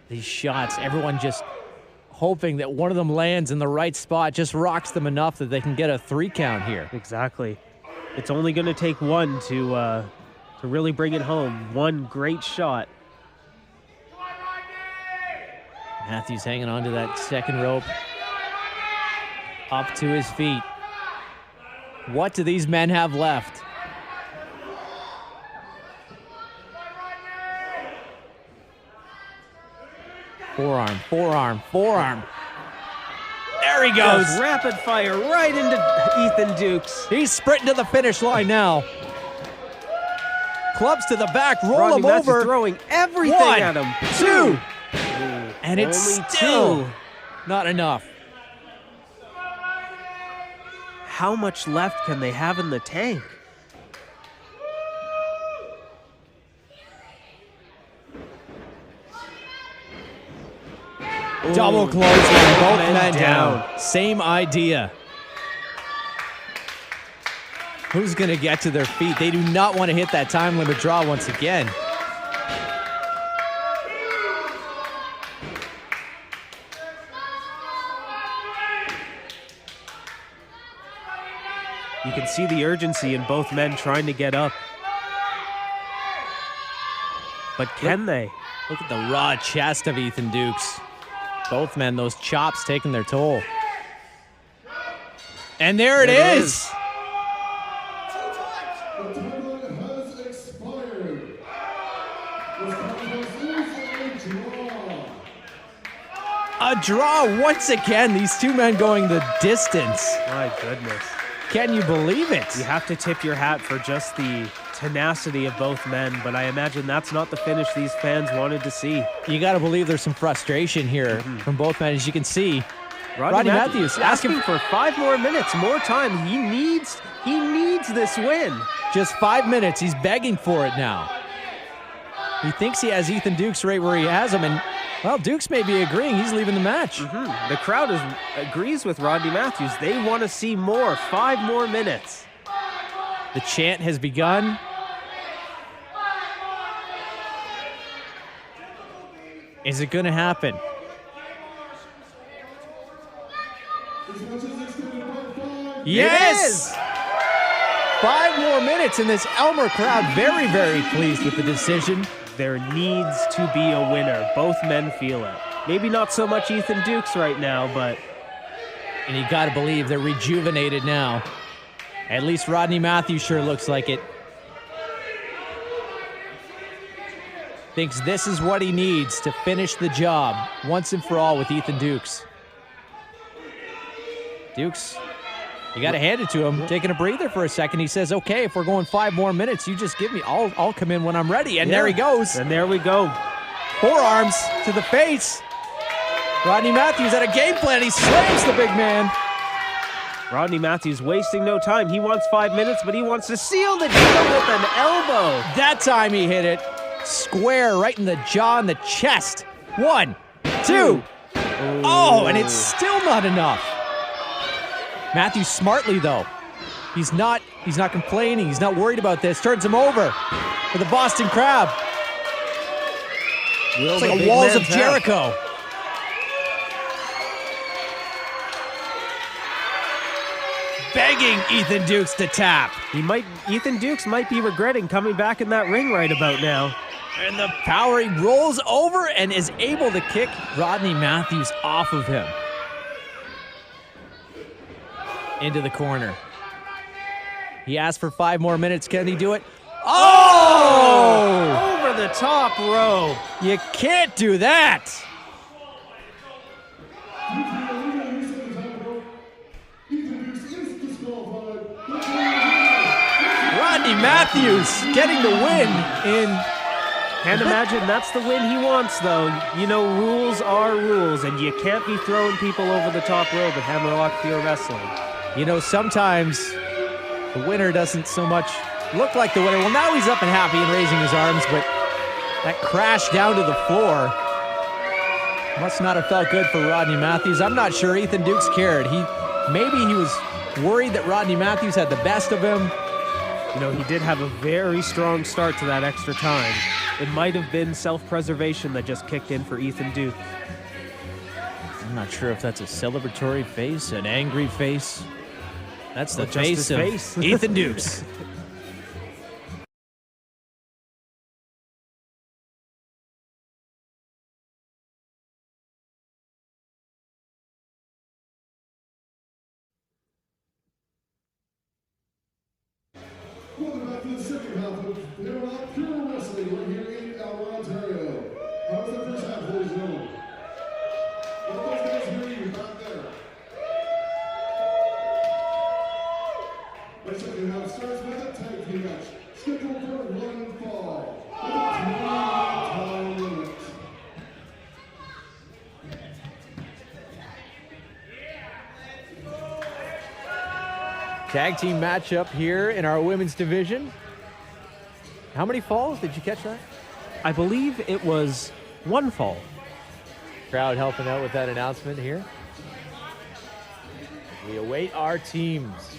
These shots, everyone just hoping that one of them lands in the right spot, just rocks them enough that they can get a 3 count here. Exactly. It's only going to take one to really bring it home. One great shot. Matthews hanging on to that second rope. Up to his feet. What do these men have left? Forearm, forearm, forearm. There he goes. Rapid fire right into Ethan Dukes. He's sprinting to the finish line now. Clubs to the back, roll Rodney him Matthews over. throwing everything 1, at him. 2. And it's Only still 2. not enough. How much left can they have in the tank? Double clothesline, both men down. Same idea. Who's going to get to their feet? They do not want to hit that time limit draw once again. You can see the urgency in both men trying to get up. But can they? Look at the raw chest of Ethan Dukes. Both men, those chops taking their toll. And there it is. The timeline has expired. This contest is a draw. A draw once again. These two men going the distance. My goodness. Can you believe it? You have to tip your hat for just the tenacity of both men, but I imagine that's not the finish these fans wanted to see. You got to believe there's some frustration here from both men. As you can see, Rodney Matthews asking for 5 more minutes, more time. He needs this win. Just 5 minutes. He's begging for it now. He thinks he has Ethan Dukes right where he has him, and well, Dukes may be agreeing he's leaving the match. The crowd agrees with Rodney Matthews. They want to see more. 5 more minutes. The chant has begun. Is it going to happen? Yes! 5 more minutes, and this Aylmer crowd very, very pleased with the decision. There needs to be a winner. Both men feel it. Maybe not so much Ethan Dukes right now, but... And you got to believe they're rejuvenated now. At least Rodney Matthews sure looks like it. Thinks this is what he needs to finish the job once and for all with Ethan Dukes. Dukes, you got to hand it to him. Taking a breather for a second. He says, okay, if we're going 5 more minutes, you just give me, I'll come in when I'm ready. And there he goes. And there we go. Forearms to the face. Rodney Matthews had a game plan. He slams the big man. Rodney Matthews wasting no time. He wants 5 minutes, but he wants to seal the deal with an elbow. That time he hit it square right in the jaw and the chest. 1, 2. Oh, and it's still not enough. Matthews smartly, though. He's not complaining. He's not worried about this. Turns him over for the Boston Crab. It's like a Walls of Jericho. Begging Ethan Dukes to tap. Ethan Dukes might be regretting coming back in that ring right about now. And the power, he rolls over and is able to kick Rodney Matthews off of him. Into the corner. He asked for 5 more minutes. Can he do it? Oh! Over the top row. You can't do that. Rodney Matthews getting the win in... Can't imagine that's the win he wants, though. You know, rules are rules, and you can't be throwing people over the top rope at Hammerlock Field Wrestling. You know, sometimes the winner doesn't so much look like the winner. Well, now he's up and happy and raising his arms, but that crash down to the floor must not have felt good for Rodney Matthews. I'm not sure Ethan Dukes cared. Maybe he was worried that Rodney Matthews had the best of him. You know, he did have a very strong start to that extra time. It might have been self-preservation that just kicked in for Ethan Dukes. I'm not sure if that's a celebratory face, an angry face. That's the face of Ethan Dukes. Welcome back to the second half of Hammerlock Pure Wrestling right here in Aylmer, Ontario. How was the first half, ladies and gentlemen? Let those guys hear you back there. The second half starts with a tag team match, scheduled for 1 fall, with a 20-minute time limit. Tag team matchup here in our women's division. How many falls? Did you catch that? I believe it was 1 fall. crowd helping out with that announcement here. We await our teams.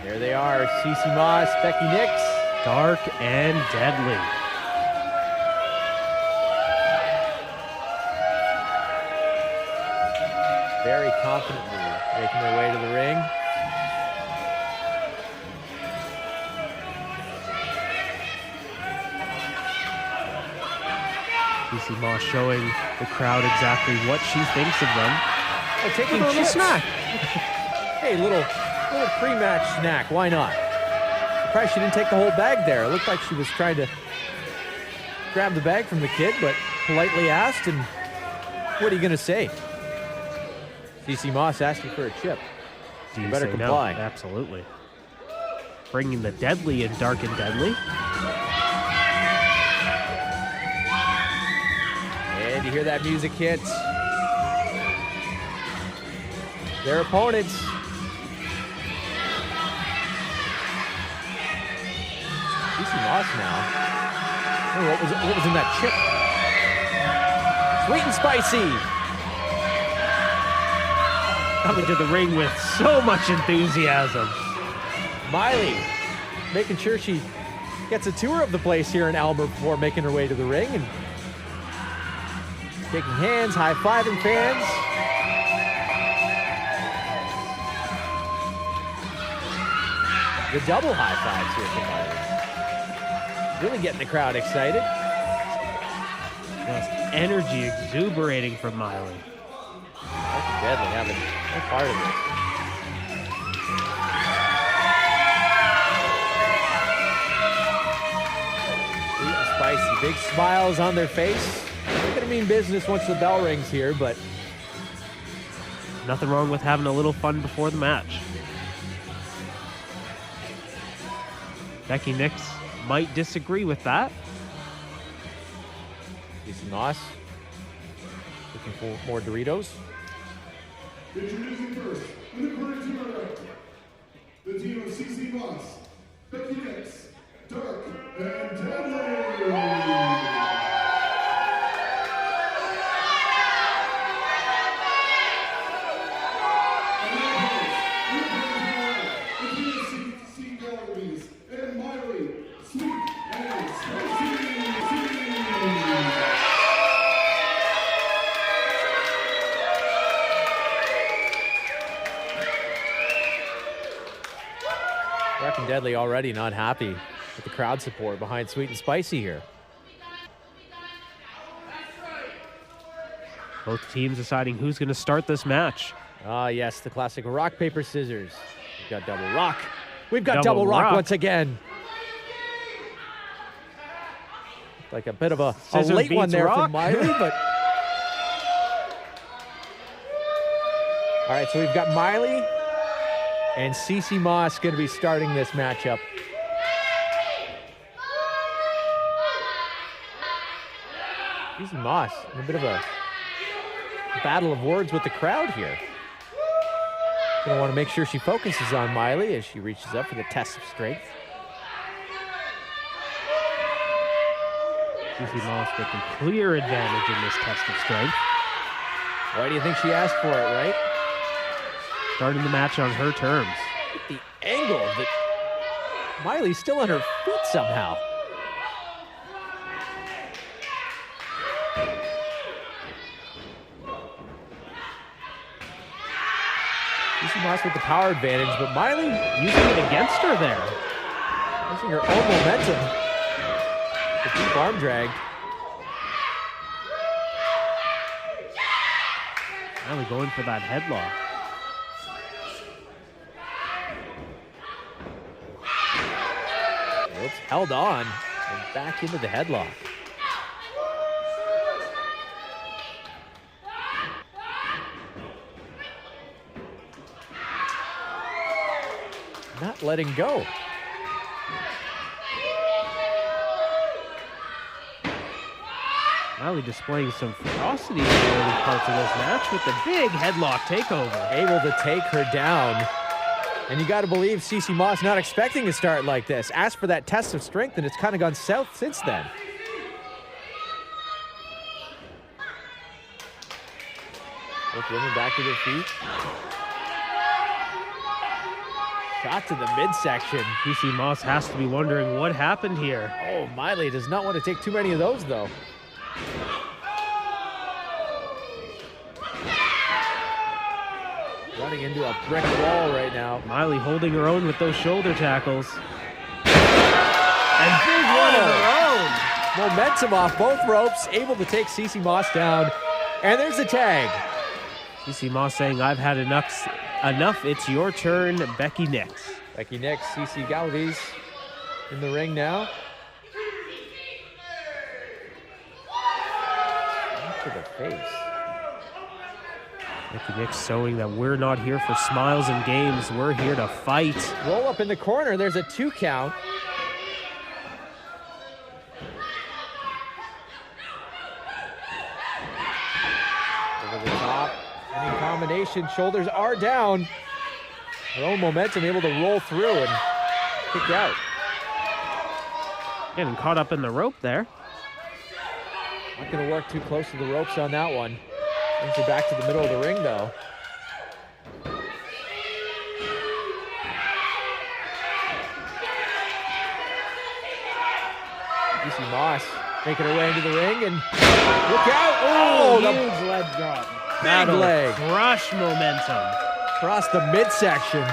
There they are, Cici Moss, Becky Nyxx. Dark and deadly. Very confidently making their way to the ring. Cici Moss showing the crowd exactly what she thinks of them. Oh, taking a little snack. Hey, little pre-match snack. Why not? Surprised she didn't take the whole bag there. It looked like she was trying to grab the bag from the kid, but politely asked, and what are you going to say? Cici Moss asking for a chip. Do you better say comply. No? Absolutely. Bringing the deadly in Dark and Deadly. And you hear that music hit. Their opponents. Cici Moss now. Oh, what was in that chip? Sweet and spicy. Coming to the ring with so much enthusiasm. Miley making sure she gets a tour of the place here in Aylmer before making her way to the ring, and shaking hands, high-fiving fans. The double high fives here for Miley. Really getting the crowd excited. Just energy exuberating from Miley. Deadly having no part of this. Sweet and spicy. Big smiles on their face. They're going to mean business once the bell rings here, but nothing wrong with having a little fun before the match. Becky Nyxx might disagree with that. Cici Moss looking for more Doritos. Introducing first, in the corner to our right, the team of Cici Moss, Becky Nyxx, Dark and Deadly. Galavis and Miley, Sweet and Spicy. Dark and Deadly already not happy with the crowd support behind Sweet and Spicy here. Both teams deciding who's going to start this match. Ah, yes, the classic rock, paper, scissors. We've got double rock. We've got double rock once again. Like a bit of a late one there from Miley, but... All right, so we've got Miley and Cici Moss going to be starting this matchup. Cici Moss in a bit of a battle of words with the crowd here. Gonna want to make sure she focuses on Miley as she reaches up for the test of strength. Cici Moss taking clear advantage in this test of strength. Why do you think she asked for it, right? Starting the match on her terms. The angle that Miley's still on her feet somehow. Cici Moss with the power advantage, but Miley using it against her there. Using her own momentum. The deep arm drag. Miley going for that headlock. Oops, held on and back into the headlock. Not letting go. Miley displaying some ferocity in the early parts of this match with the big headlock takeover. Able to take her down. And you got to believe Cici Moss not expecting a start like this. Asked for that test of strength, and it's kind of gone south since then. Both women back to their feet. Shot to the midsection. Cici Moss has to be wondering what happened here. Oh, Miley does not want to take too many of those, though. Running into a brick wall right now. Miley holding her own with those shoulder tackles. And big one of her own. Momentum off both ropes, able to take Cici Moss down. And there's the tag. Cici Moss saying, I've had enough, it's your turn, Becky Nyxx. Becky Nyxx, Cici Galavis in the ring now. To the face. Becky Nyxx showing that we're not here for smiles and games, we're here to fight. Roll up in the corner, there's a 2 count. Over the top, winning combination, shoulders are down. Her own momentum able to roll through and kick out. Getting caught up in the rope there. Not going to work too close to the ropes on that one. Brings her back to the middle of the ring, though. Cici Moss making her way into the ring, and look out! Oh, the huge leg drop. big leg. Crush momentum. Across the midsection.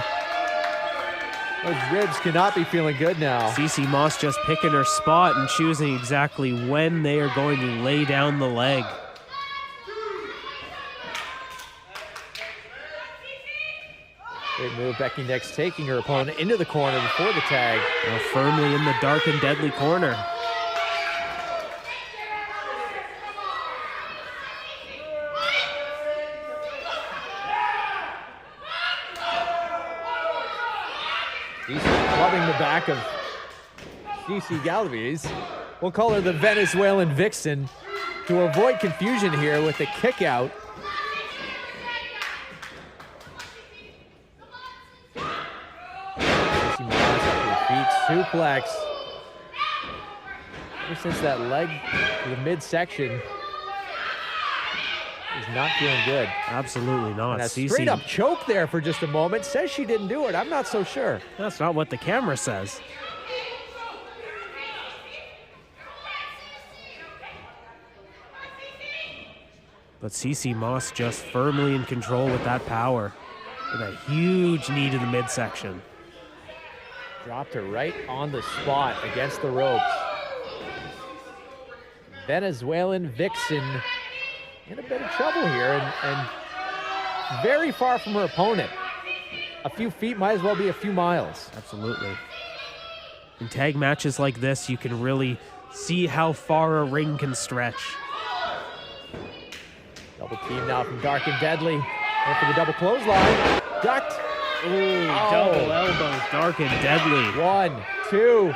Those ribs cannot be feeling good now. Cici Moss just picking her spot and choosing exactly when they are going to lay down the leg. Great move. Becky Nyxx taking her opponent into the corner before the tag. Now firmly in the dark and deadly corner. Cici clubbing the back of Cici Galavis. We'll call her the Venezuelan Vixen to avoid confusion here with the kick out. Cici Moss up to her feet, suplex. Ever since that leg to the midsection, is not feeling good. Absolutely not. And a Cici, straight up choke there for just a moment. Says she didn't do it. I'm not so sure. That's not what the camera says. But Cici Moss just firmly in control with that power. With a huge knee to the midsection. Dropped her right on the spot against the ropes. Venezuelan Vixen in a bit of trouble here and very far from her opponent. A few feet might as well be a few miles. Absolutely. In tag matches like this, you can really see how far a ring can stretch. Double team now from Dark and Deadly. Went for the double clothesline. Ducked. Ooh, double elbows, Dark and Deadly. 1, 2.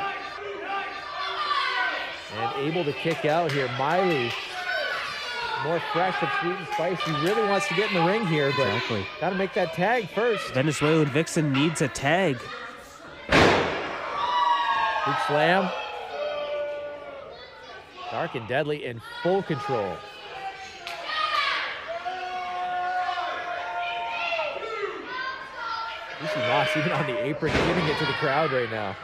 And able to kick out here. Miley, more fresh and sweet and spicy. Really wants to get in the ring here, but got to make that tag first. Venezuelan Vixen needs a tag. Big slam. Dark and Deadly in full control. Cici Moss even on the apron giving it to the crowd right now.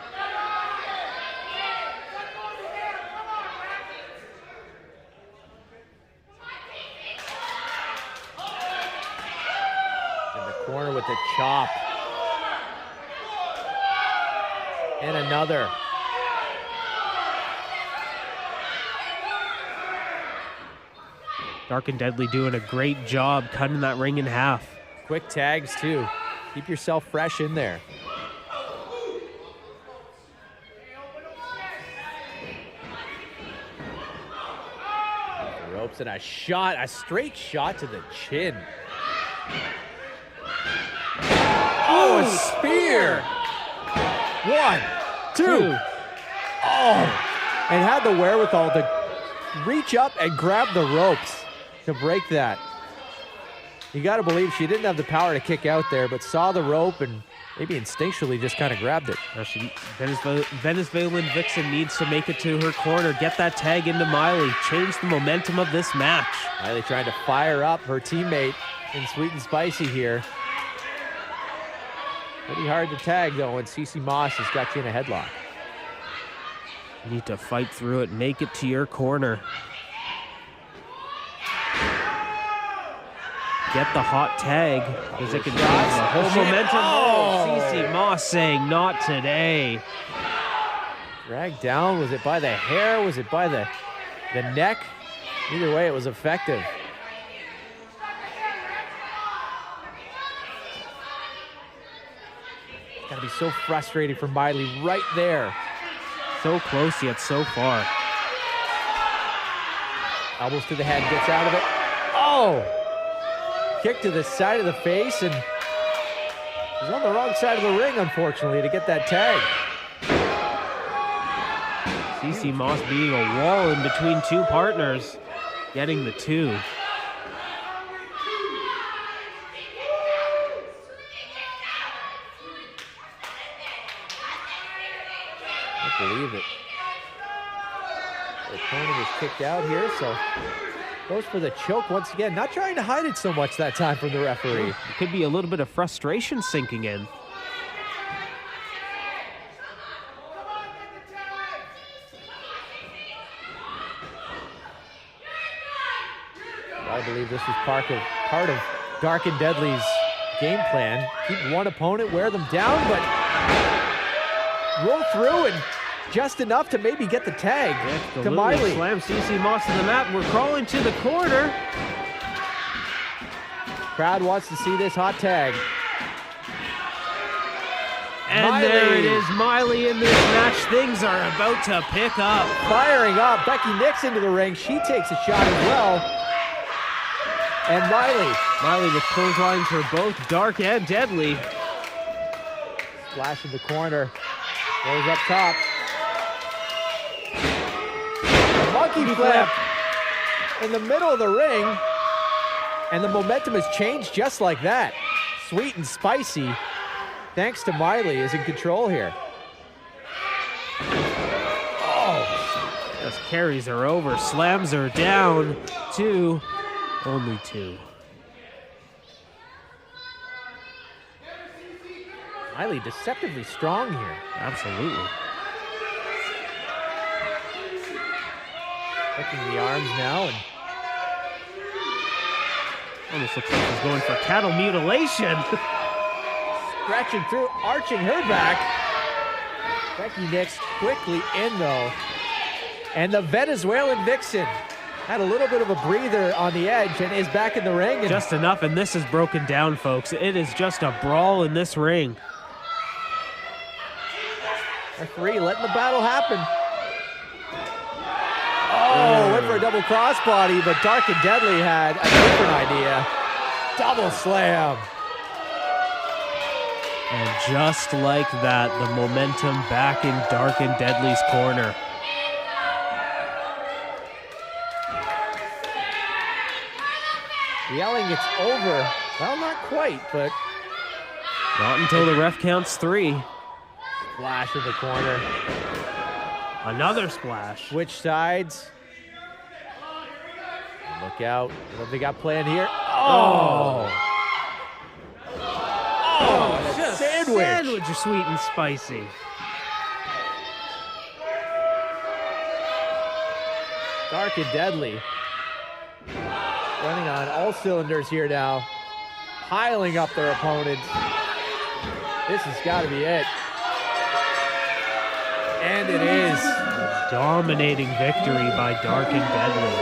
In the corner with the chop. And another. Dark and Deadly doing a great job cutting that ring in half. Quick tags too. Keep yourself fresh in there. The ropes and a shot, a straight shot to the chin. Oh, a spear. 1, 2. Oh, and had the wherewithal to reach up and grab the ropes to break that. You got to believe she didn't have the power to kick out there, but saw the rope and maybe instinctually just kind of grabbed it. Venezuelan Vixen needs to make it to her corner, get that tag into Miley, change the momentum of this match. Miley trying to fire up her teammate in Sweet and Spicy here. Pretty hard to tag, though, when Cici Moss has got you in a headlock. You need to fight through it, make it to your corner. Get the hot tag, because it can change the whole momentum. Oh, Cici Moss saying, not today. Dragged down, was it by the hair? Was it by the neck? Either way, it was effective. It's gotta be so frustrating for Miley right there. So close yet so far. Elbows to the head, gets out of it. Oh! Kick to the side of the face, and he's on the wrong side of the ring, unfortunately, to get that tag. Cici Moss being a wall in between two partners, getting the two. I believe it. The opponent is kicked out here, so goes for the choke once again. Not trying to hide it so much that time from the referee. It could be a little bit of frustration sinking in. I believe this was part of Dark and Deadly's game plan. Keep one opponent, wear them down, but roll through and just enough to maybe get the tag to Miley. Slam Cici Moss to the mat. We're crawling to the corner. Crowd wants to see this hot tag. And Miley. there it is, Miley in this match. Things are about to pick up. Firing up, Becky Nyxx into the ring. She takes a shot as well. And Miley with clotheslines for both Dark and Deadly. Splash in the corner. Goes up top. Monkey flip in the middle of the ring. And the momentum has changed just like that. Sweet and Spicy, thanks to Miley, is in control here. Oh. Just carries her over, slams her down. Only two. Miley deceptively strong here. Absolutely. Hooking the arms now, and almost looks like she's going for cattle mutilation. scratching through, arching her back. Becky Nyxx quickly in, though. And the Venezuelan Vixen had a little bit of a breather on the edge and is back in the ring. And just enough, and this is broken down, folks. It is just a brawl in this ring. Referee letting the battle happen. Oh, went for a double crossbody, but Dark and Deadly had a different idea. Double slam. And just like that, the momentum back in Dark and Deadly's corner. Yelling it's over. Well, not quite, but not until the ref counts 3. Splash in the corner. Another splash. Switch sides. Look out. What they got planned here? Oh! Oh, just sandwich of Sweet and Spicy. Dark and Deadly. Running on all cylinders here now. Piling up their opponents. This has got to be it. And it is. A dominating victory by Dark and Deadly.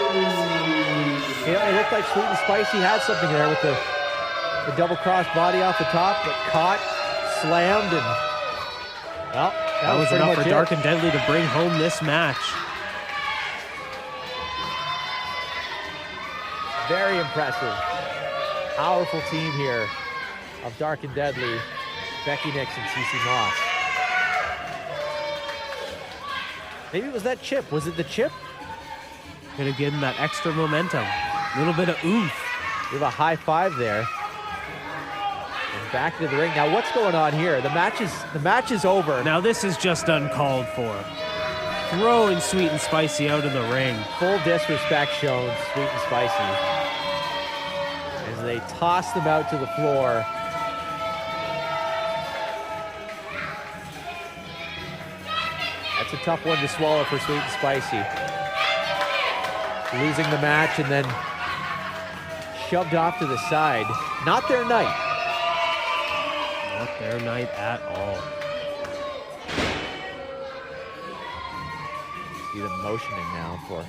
It looked like Sweet and Spicy had something there with the double cross body off the top, but caught, slammed, and well, that was enough for Dark and Deadly to bring home this match. Very impressive. Powerful team here of Dark and Deadly, Becky Nyxx and Cici Moss. Maybe it was that chip. Was it the chip? Could have given that extra momentum. A little bit of oomph. We have a high five there. And back to the ring. Now what's going on here? The match is over. Now this is just uncalled for. Throwing Sweet and Spicy out of the ring. Full disrespect shown, Sweet and Spicy. And as they toss them out to the floor. That's a tough one to swallow for Sweet and Spicy. Losing the match and then shoved off to the side. Not their night. Not their night at all. See them motioning now for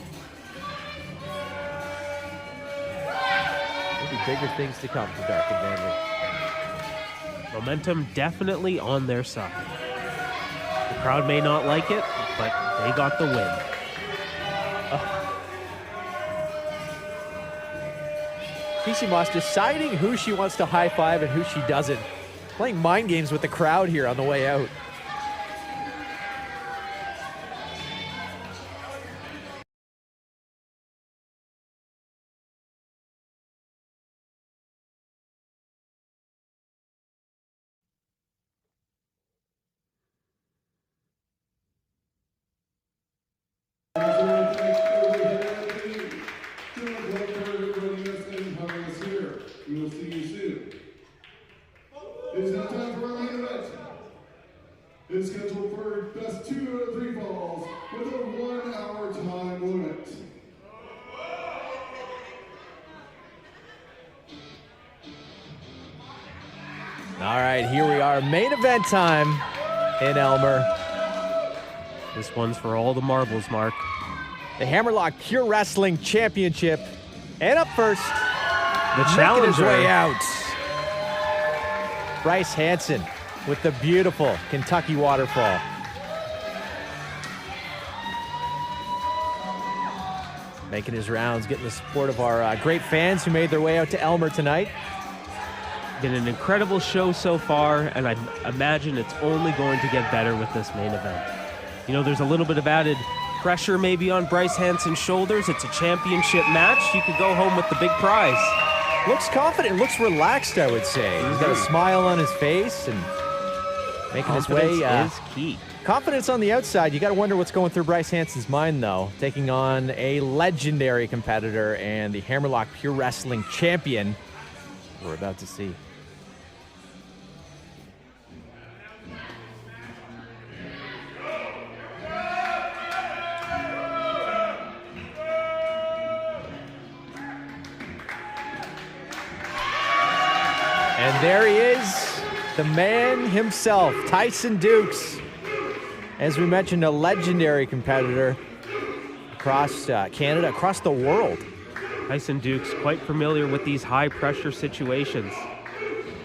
maybe bigger things to come for Dark Advantage. Momentum definitely on their side. The crowd may not like it, but they got the win. Cici Moss deciding who she wants to high-five and who she doesn't. Playing mind games with the crowd here on the way out. We will see you soon. It's now time for our main event. It's scheduled for best 2 out of 3 falls with a 1-hour time limit. All right, here we are. Main event time in Aylmer. This one's for all the marbles, Mark. The Hammerlock Pure Wrestling Championship. And up first, the making challenger. his way out, Bryce Hansen with the beautiful Kentucky waterfall. Making his rounds, getting the support of our great fans who made their way out to Aylmer tonight. Been an incredible show so far, and I imagine it's only going to get better with this main event. You know, there's a little bit of added pressure maybe on Bryce Hansen's shoulders. It's a championship match. You could go home with the big prize. Looks confident, looks relaxed, I would say. He's got a smile on his face and making his way. Confidence is key. Confidence on the outside. You got to wonder what's going through Bryce Hansen's mind, though. Taking on a legendary competitor and the Hammerlock Pure Wrestling champion. We're about to see. And there he is, the man himself, Tyson Dukes. As we mentioned, a legendary competitor across Canada, across the world. Tyson Dukes quite familiar with these high-pressure situations.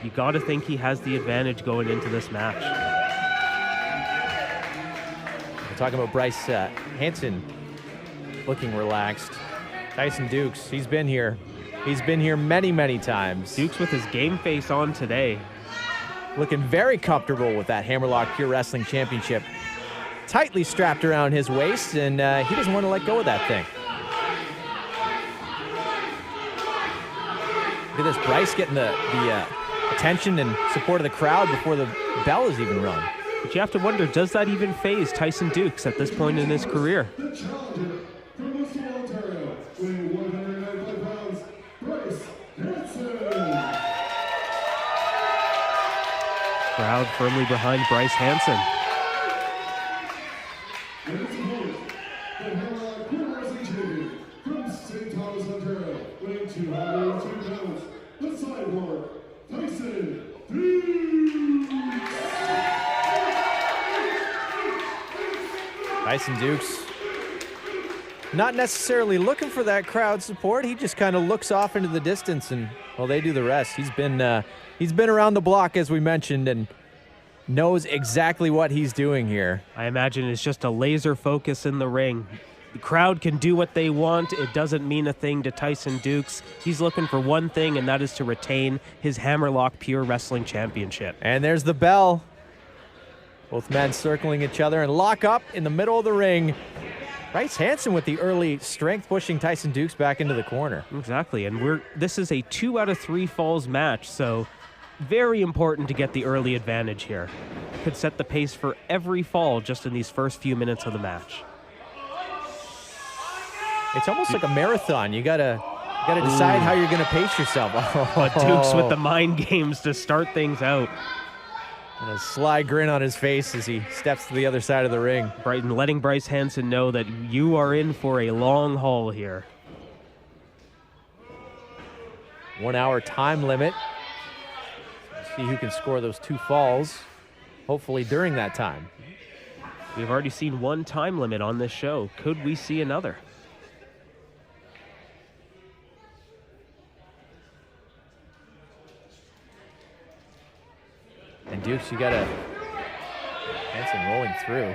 You got to think he has the advantage going into this match. We're talking about Bryce Hansen looking relaxed. Tyson Dukes, he's been here. He's been here many, many times. Dukes with his game face on today. Looking very comfortable with that Hammerlock Pure Wrestling Championship. Tightly strapped around his waist, and he doesn't want to let go of that thing. Look at this, Bryce getting the attention and support of the crowd before the bell is even rung. But you have to wonder, does that even faze Tyson Dukes at this point in his career? The challenger from Western Ontario, weighing 195 pounds, Bryce Hansen. Crowd firmly behind Bryce Hansen. And his opponent, the Hammerlock Pure Wrestling champion from St. Thomas, Ontario, weighing 202 pounds, the cyborg, Tyson Dukes. Tyson Dukes not necessarily looking for that crowd support. He just kind of looks off into the distance, and well, they do the rest. He's been around the block, as we mentioned, and knows exactly what he's doing here. I imagine it's just a laser focus in the ring. The crowd can do what they want. It doesn't mean a thing to Tyson Dukes. He's looking for one thing, and that is to retain his Hammerlock Pure Wrestling Championship. And there's the bell. Both men circling each other and lock up in the middle of the ring. Bryce Hansen with the early strength pushing Tyson Dukes back into the corner. Exactly, and this is a 2 out of 3 falls match, so very important to get the early advantage here. Could set the pace for every fall just in these first few minutes of the match. It's almost like a marathon. You gotta got to decide how you're going to pace yourself. But Dukes with the mind games to start things out. And a sly grin on his face as he steps to the other side of the ring. Brighton letting Bryce Hansen know that you are in for a long haul here. 1 hour time limit. Let's see who can score those 2 falls, hopefully during that time. We've already seen 1 time limit on this show. Could we see another? And Dukes, you gotta, Hansen rolling through.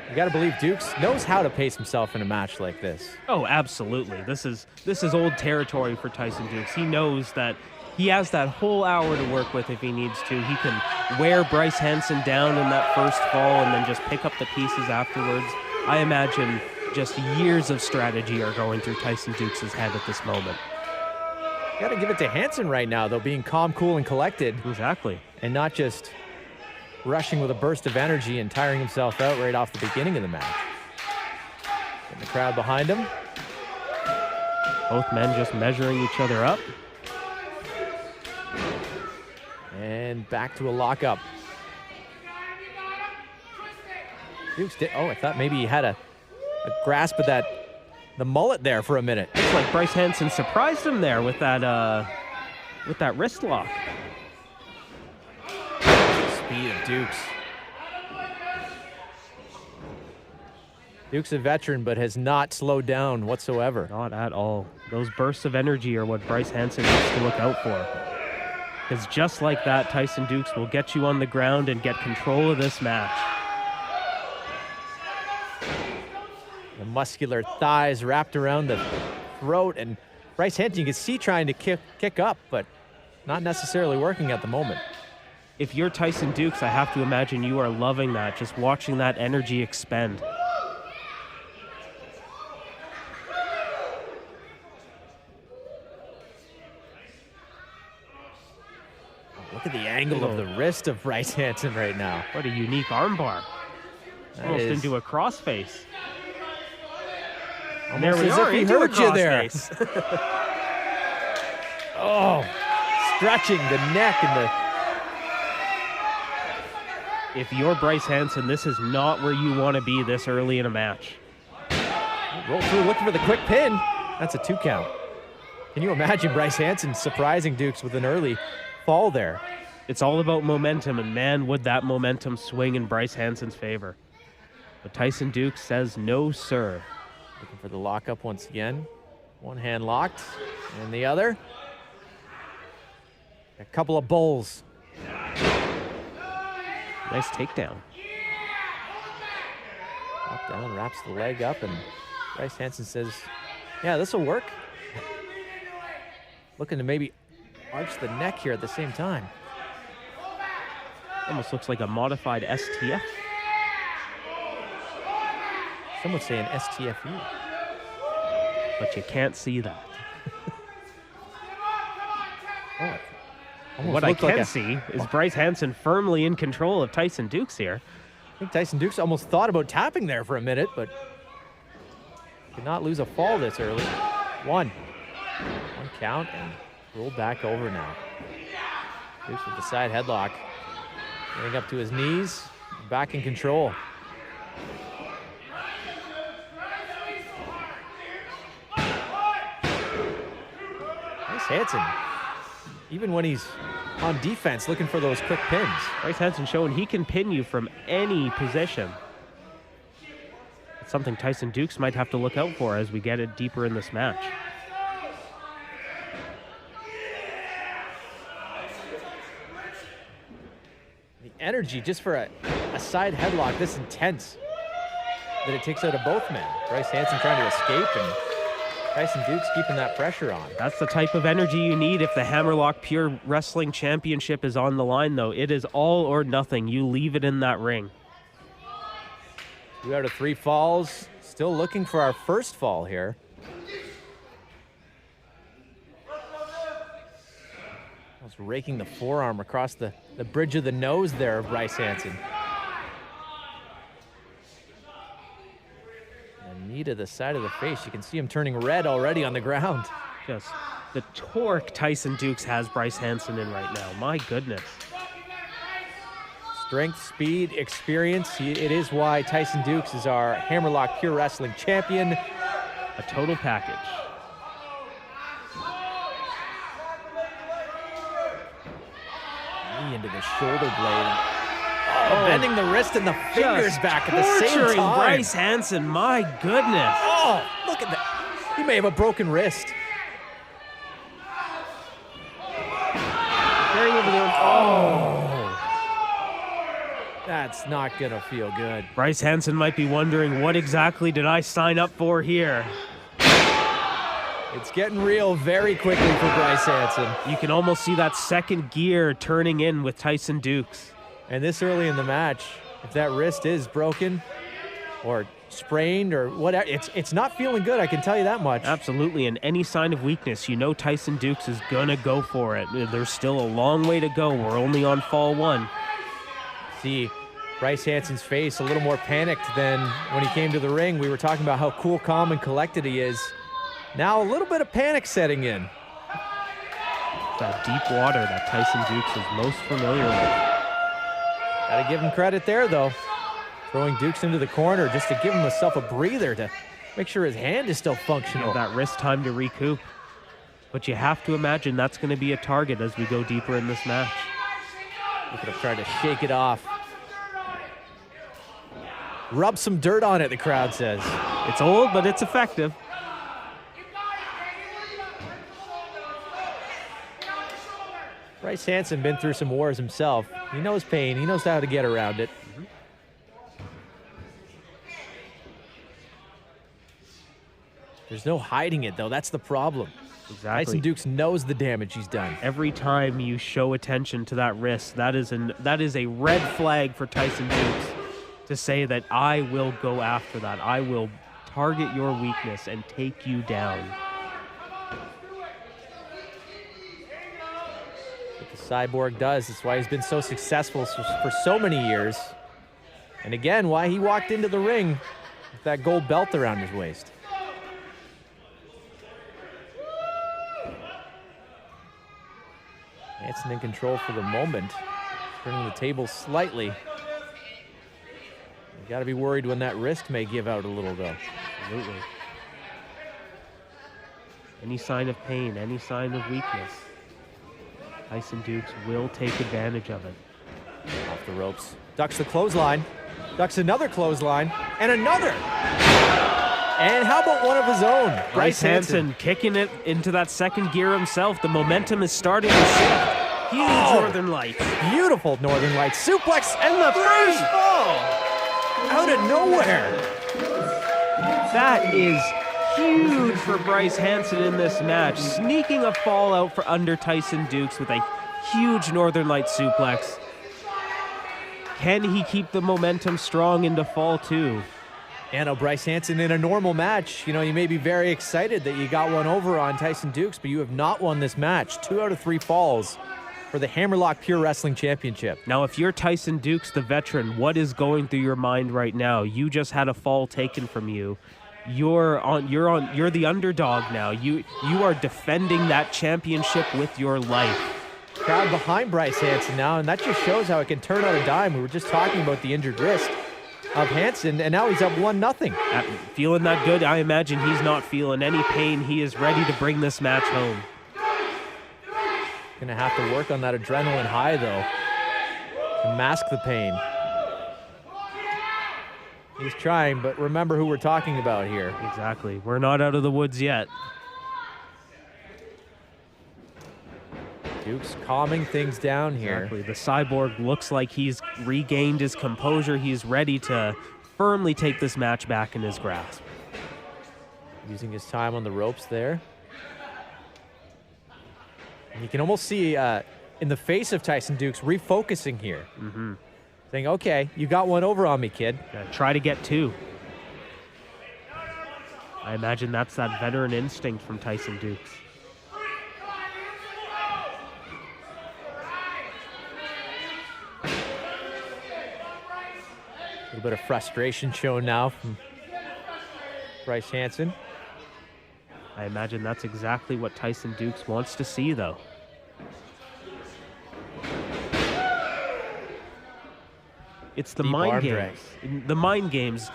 You gotta believe Dukes knows how to pace himself in a match like this. Oh, absolutely. This is old territory for Tyson Dukes. He knows that he has that whole hour to work with if he needs to. He can wear Bryce Hansen down in that first fall and then just pick up the pieces afterwards. I imagine just years of strategy are going through Tyson Dukes' head at this moment. Got to give it to Hansen right now, though, being calm, cool, and collected. Exactly. And not just rushing with a burst of energy and tiring himself out right off the beginning of the match. Getting the crowd behind him. Both men just measuring each other up. And back to a lockup. Dukes did, I thought maybe he had a grasp of the mullet there for a minute. It's like Bryce Hansen surprised him there with that wrist lock. Speed of Dukes. Duke's a veteran, but has not slowed down whatsoever. Not at all. Those bursts of energy are what Bryce Hansen needs to look out for. Because just like that, Tyson Dukes will get you on the ground and get control of this match. The muscular thighs wrapped around the throat, and Bryce Hansen, you can see trying to kick up, but not necessarily working at the moment. If you're Tyson Dukes, I have to imagine you are loving that, just watching that energy expend. Look at the angle of the wrist of Bryce Hansen right now. What a unique armbar. Almost into a crossface. And there we are. He heard you there. Oh, stretching the neck and the... If you're Bryce Hansen, this is not where you want to be this early in a match. Roll through, looking for the quick pin. That's a 2 count. Can you imagine Bryce Hansen surprising Dukes with an early fall there? It's all about momentum, and man, would that momentum swing in Bryce Hansen's favor. But Tyson Dukes says no, sir. Looking for the lockup once again. One hand locked, and the other. A couple of bowls. Nice takedown. Up, down, wraps the leg up, and Bryce Hansen says, yeah, this will work. Looking to maybe arch the neck here at the same time. Almost looks like a modified STF. Some would say an STFU. But you can't see that. What I can see is Bryce Hansen firmly in control of Tyson Dukes here. I think Tyson Dukes almost thought about tapping there for a minute, but could not lose a fall this early. One count and rolled back over now. Dukes with the side headlock. Getting up to his knees, back in control. Nice Hansen. Even when he's on defense, looking for those quick pins. Bryce Hansen showing he can pin you from any position. It's something Tyson Dukes might have to look out for as we get it deeper in this match. The energy just for a side headlock this intense that it takes out of both men. Bryce Hansen trying to escape and Tyson Dukes keeping that pressure on. That's the type of energy you need if the Hammerlock Pure Wrestling Championship is on the line, though. It is all or nothing. You leave it in that ring. 2 out of 3 falls. Still looking for our first fall here. I was raking the forearm across the bridge of the nose there of Bryce Hansen. And Knee to the side of the face. You can see him turning red already on the ground. Just the torque Tyson Dukes has Bryce Hansen in right now. My goodness. Strength, speed, experience. It is why Tyson Dukes is our Hammerlock Pure Wrestling champion. A total package. Knee into the shoulder blade. Oh, bending the wrist and the fingers back at the same torturing time. Bryce Hansen, my goodness. Oh, look at that. He may have a broken wrist. Carrying over the That's not going to feel good. Bryce Hansen might be wondering, what exactly did I sign up for here? It's getting real very quickly for Bryce Hansen. You can almost see that second gear turning in with Tyson Dukes. And this early in the match, if that wrist is broken or sprained or whatever, it's not feeling good, I can tell you that much. Absolutely, and any sign of weakness, you know Tyson Dukes is gonna go for it. There's still a long way to go. We're only on fall 1. See Bryce Hansen's face a little more panicked than when he came to the ring. We were talking about how cool, calm, and collected he is. Now a little bit of panic setting in. That deep water that Tyson Dukes is most familiar with. Gotta give him credit there, though. Throwing Dukes into the corner just to give himself a breather to make sure his hand is still functional. Give that wrist time to recoup. But you have to imagine that's going to be a target as we go deeper in this match. He could have tried to shake it off. Rub some dirt on it, the crowd says. It's old, but it's effective. Bryce Hansen been through some wars himself. He knows pain. He knows how to get around it. There's no hiding it, though. That's the problem. Exactly. Tyson Dukes knows the damage he's done. Every time you show attention to that wrist, that is a red flag for Tyson Dukes to say that I will go after that. I will target your weakness and take you down. What the Cyborg does. That's why he's been so successful for so many years. And again, why he walked into the ring with that gold belt around his waist. Hansen in control for the moment. Turning the table slightly. You got to be worried when that wrist may give out a little, though. Absolutely. Any sign of pain, any sign of weakness, Tyson Dukes will take advantage of it. Off the ropes. Ducks the clothesline. Ducks another clothesline. And another. And how about one of his own? Bryce Hansen kicking it into that second gear himself. The momentum is starting to shift. Huge Northern Lights. Beautiful Northern Lights. Suplex and the first fall. Out of nowhere. That is huge for Bryce Hansen in this match. Sneaking a fall out for under Tyson Dukes with a huge Northern Light suplex. Can he keep the momentum strong into fall 2? And Bryce Hansen, in a normal match, you know, you may be very excited that you got one over on Tyson Dukes, but you have not won this match. 2 out of 3 falls for the Hammerlock Pure Wrestling Championship. Now, if you're Tyson Dukes, the veteran, what is going through your mind right now? You just had a fall taken from you. You're the underdog now. You are defending that championship with your life. Crowd behind Bryce Hansen now, and that just shows how it can turn on a dime. We were just talking about the injured wrist of Hansen, and now he's up 1-0. Feeling that good? I imagine he's not feeling any pain. He is ready to bring this match home. Gonna have to work on that adrenaline high, though, to mask the pain. He's trying, but remember who we're talking about here. Exactly. We're not out of the woods yet. Dukes calming things down here. Exactly. The Cyborg looks like he's regained his composure. He's ready to firmly take this match back in his grasp. Using his time on the ropes there. And you can almost see in the face of Tyson Dukes refocusing here. Saying, okay, you got one over on me, kid. Try to get 2. I imagine that's that veteran instinct from Tyson Dukes. A little bit of frustration shown now from Bryce Hansen. I imagine that's exactly what Tyson Dukes wants to see, though. It's the Deep mind arm games. drag. The mind games.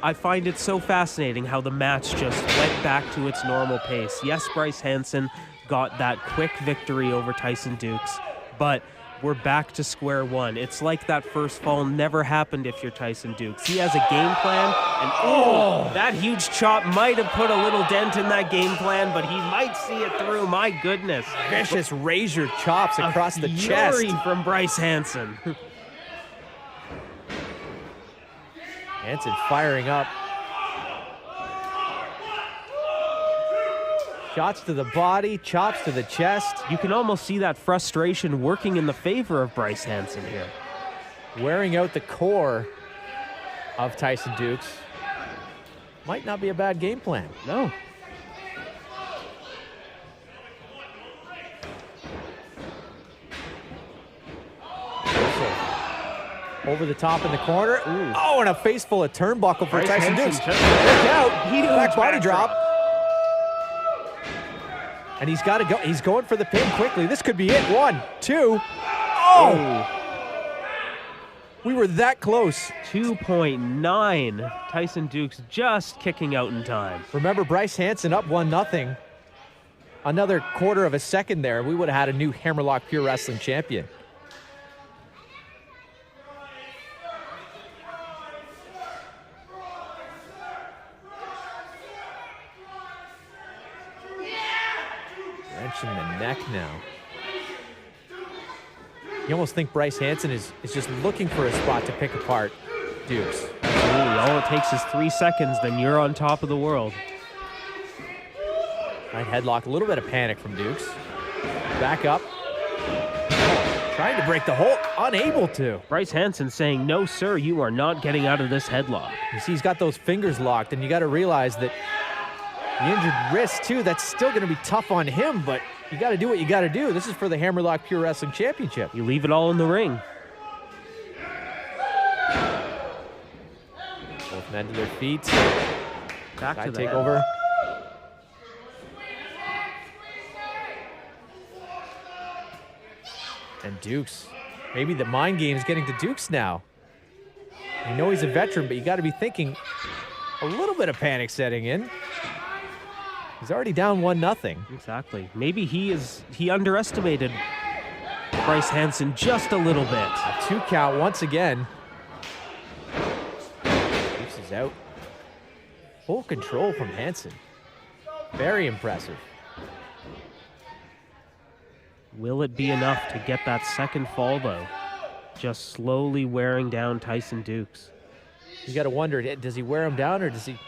I find it so fascinating how the match just went back to its normal pace. Yes, Bryce Hansen got that quick victory over Tyson Dukes, but we're back to square one. It's like that first fall never happened if you're Tyson Dukes. He has a game plan, and that huge chop might have put a little dent in that game plan, but he might see it through. My goodness. Vicious razor chops across the chest. Fury from Bryce Hansen. Hansen firing up. Shots to the body, chops to the chest. You can almost see that frustration working in the favor of Bryce Hansen here. Wearing out the core of Tyson Dukes. Might not be a bad game plan. No. Over the top in the corner. Ooh. Oh, and a face full of turnbuckle for Bryce Tyson Hansen Dukes. just- Look out. Huge Back body back drop. And he's got to go. He's going for the pin quickly. This could be it. 1, 2. Oh! We were that close. 2.9. Tyson Dukes just kicking out in time. Remember, Bryce Hansen up 1-0. Another quarter of a second there, we would have had a new Hammerlock Pure Wrestling champion. Wrenching the neck now. You almost think Bryce Hansen is just looking for a spot to pick apart Dukes. Absolutely. All it takes is 3 seconds, then you're on top of the world. Right headlock, a little bit of panic from Dukes. Back up. Trying to break the hold, unable to. Bryce Hansen saying, no, sir, you are not getting out of this headlock. You see, he's got those fingers locked, and you got to realize that the injured wrist, too, that's still going to be tough on him, but you got to do what you got to do. This is for the Hammerlock Pure Wrestling Championship. You leave it all in the ring. Both men to their feet. Back Side to the takeover. And Dukes. Maybe the mind game is getting to Dukes now. You know he's a veteran, but you got to be thinking a little bit of panic setting in. He's already down 1-0. Exactly. Maybe he underestimated Bryce Hansen just a little bit. A 2 count once again. Dukes is out. Full control from Hansen. Very impressive. Will it be enough to get that second fall, though? Just slowly wearing down Tyson Dukes. You got to wonder, does he wear him down or does he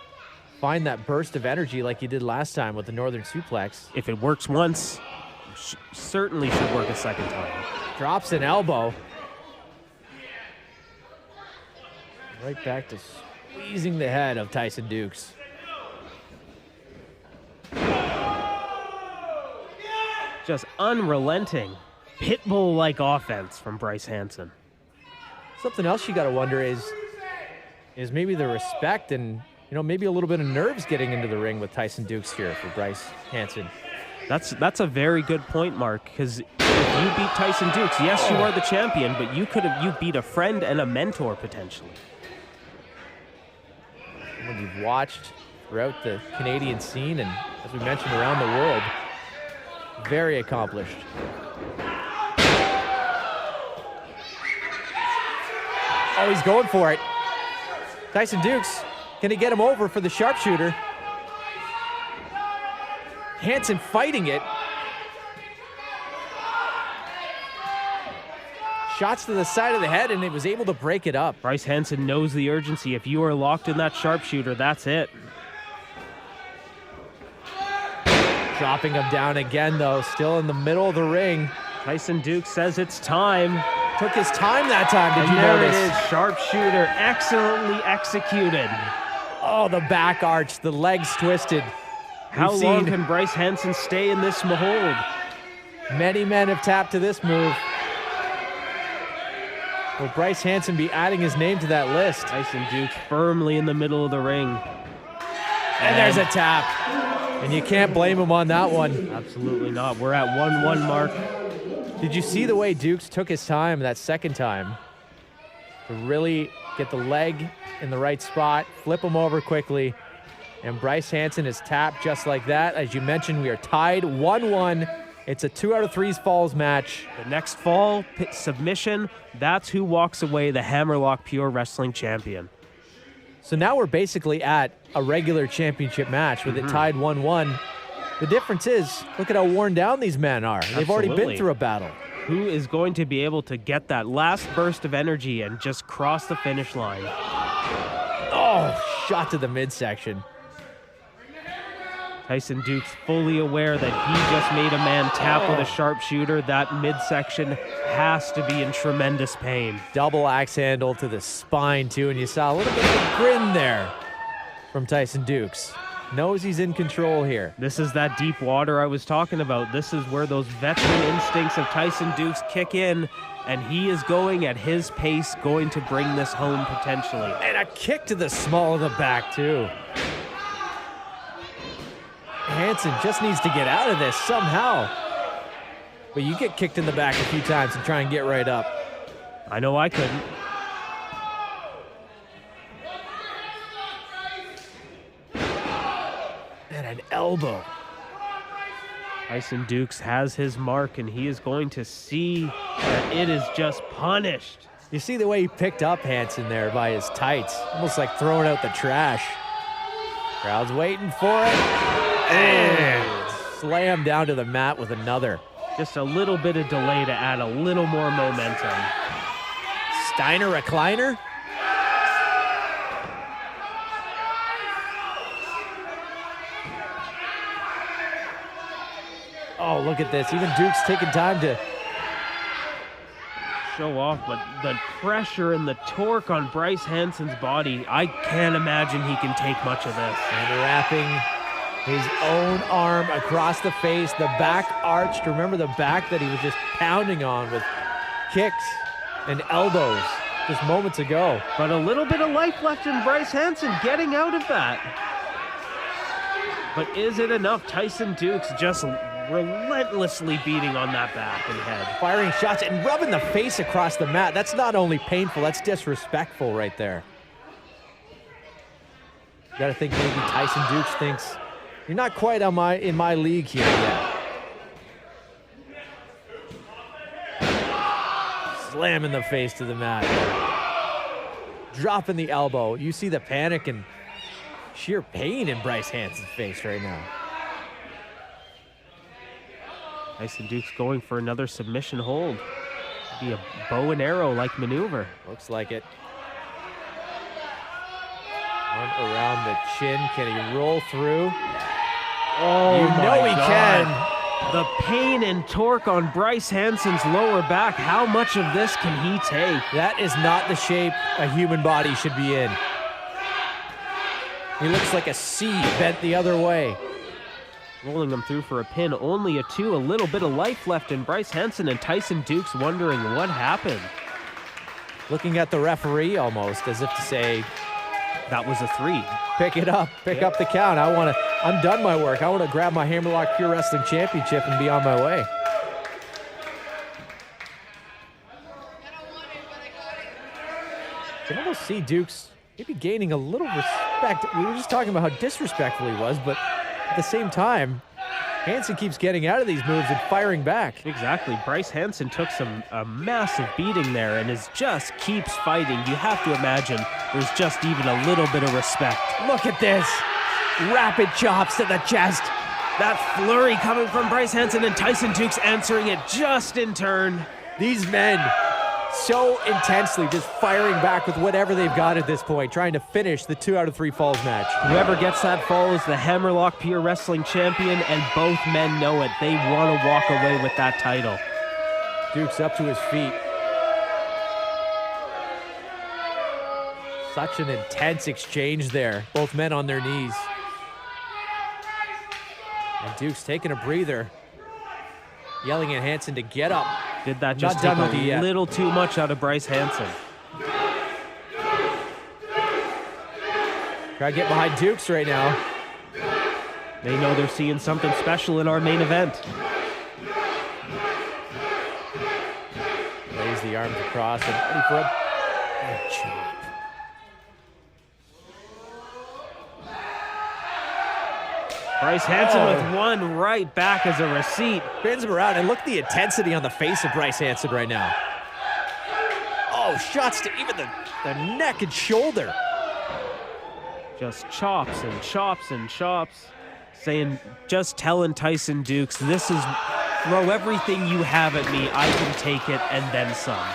find that burst of energy like he did last time with the Northern Suplex? If it works once, certainly should work a second time. Drops an elbow. Right back to squeezing the head of Tyson Dukes. Just unrelenting, pitbull-like offense from Bryce Hansen. Something else you got to wonder is maybe the respect and, maybe a little bit of nerves getting into the ring with Tyson Dukes here for Bryce Hansen. That's a very good point, Mark, because if you beat Tyson Dukes, yes, you are the champion, but you beat a friend and a mentor potentially. Someone you've watched throughout the Canadian scene and, as we mentioned, around the world. Very accomplished. Oh, he's going for it. Tyson Dukes, can he get him over for the sharpshooter? Hansen fighting it. Shots to the side of the head, and he was able to break it up. Bryce Hansen knows the urgency. If you are locked in that sharpshooter, that's it. Dropping him down again, though, still in the middle of the ring. Tyson Dukes says it's time. Took his time that time, did And you there notice? it is, sharpshooter, excellently executed. Oh, the back arch, the legs twisted. How We've long seen can Bryce Hansen stay in this hold? many men have tapped to this move. Will Bryce Hansen be adding his name to that list? Tyson Dukes firmly in the middle of the ring. And there's a tap. And you can't blame him on that one. Absolutely not. We're at 1-1 mark. Did you see the way Dukes took his time that second time to really get the leg in the right spot, flip him over quickly, and Bryce Hansen is tapped just like that. As you mentioned, we are tied 1-1. It's a 2 out of 3 falls match. The next fall, submission, that's who walks away the Hammerlock Pure Wrestling Champion. So now we're basically at a regular championship match with it tied 1-1. The difference is, look at how worn down these men are. They've already been through a battle. Who is going to be able to get that last burst of energy and just cross the finish line? Oh, shot to the midsection. Tyson Dukes fully aware that he just made a man tap with a sharpshooter. That midsection has to be in tremendous pain. Double axe handle to the spine, too, and you saw a little bit of a grin there from Tyson Dukes. Knows he's in control here. This is that deep water I was talking about. This is where those veteran instincts of Tyson Dukes kick in, and he is going at his pace, going to bring this home potentially. And a kick to the small of the back, too. Hansen just needs to get out of this somehow. But you get kicked in the back a few times and try and get right up. I know I couldn't. And an elbow. Tyson Dukes has his mark, and he is going to see that it is just punished. You see the way he picked up Hansen there by his tights. Almost like throwing out the trash. Crowd's waiting for it. And slam down to the mat with another. Just a little bit of delay to add a little more momentum. Steiner recliner. Oh, look at this. Even Duke's taking time to show off, but the pressure and the torque on Bryce Hansen's body, I can't imagine he can take much of this. And wrapping his own arm across the face, the back arched. Remember the back that he was just pounding on with kicks and elbows just moments ago. But a little bit of life left in Bryce Hansen getting out of that. But is it enough? Tyson Dukes just relentlessly beating on that back and head. Firing shots and rubbing the face across the mat. That's not only painful, that's disrespectful right there. You gotta think maybe Tyson Dukes thinks, you're not quite on in my league here yet. Slamming the face to the mat. Dropping the elbow. You see the panic and sheer pain in Bryce Hansen's face right now. Tyson Dukes going for another submission hold. Be a bow and arrow like maneuver. Looks like it. One around the chin. Can he roll through? Oh, you know he can. The pain and torque on Bryce Hansen's lower back. How much of this can he take? That is not the shape a human body should be in. He looks like a C bent the other way. Rolling him through for a pin. Only a 2. A little bit of life left in Bryce Hansen, and Tyson Dukes wondering what happened. Looking at the referee almost as if to say, that was a 3. Pick it up. Pick up the count. I'm done my work. I want to grab my Hammerlock Pure Wrestling Championship and be on my way. You can almost see Dukes maybe gaining a little respect. We were just talking about how disrespectful he was, but at the same time, Hansen keeps getting out of these moves and firing back. Exactly. Bryce Hansen took a massive beating there and just keeps fighting. You have to imagine there's just even a little bit of respect. Look at this. Rapid chops to the chest. That flurry coming from Bryce Hansen, and Tyson Dukes answering it just in turn. These men so intensely just firing back with whatever they've got at this point, trying to finish the 2 out of 3 falls match. Whoever gets that fall is the Hammerlock Pure Wrestling Champion, and both men know it. They want to walk away with that title. Dukes up to his feet. Such an intense exchange there. Both men on their knees. And Dukes taking a breather. Yelling at Hansen to get up. Did that just take a little too much out of Bryce Hansen? Try to get behind Dukes right now. They know they're seeing something special in our main event. Lays the arms across and ready for a big chop. Bryce Hansen with one right back as a receipt. Spins him around, and look at the intensity on the face of Bryce Hansen right now. Oh, shots to even the neck and shoulder. Just chops and chops and chops. Just telling Tyson Dukes, this is throw everything you have at me. I can take it and then some.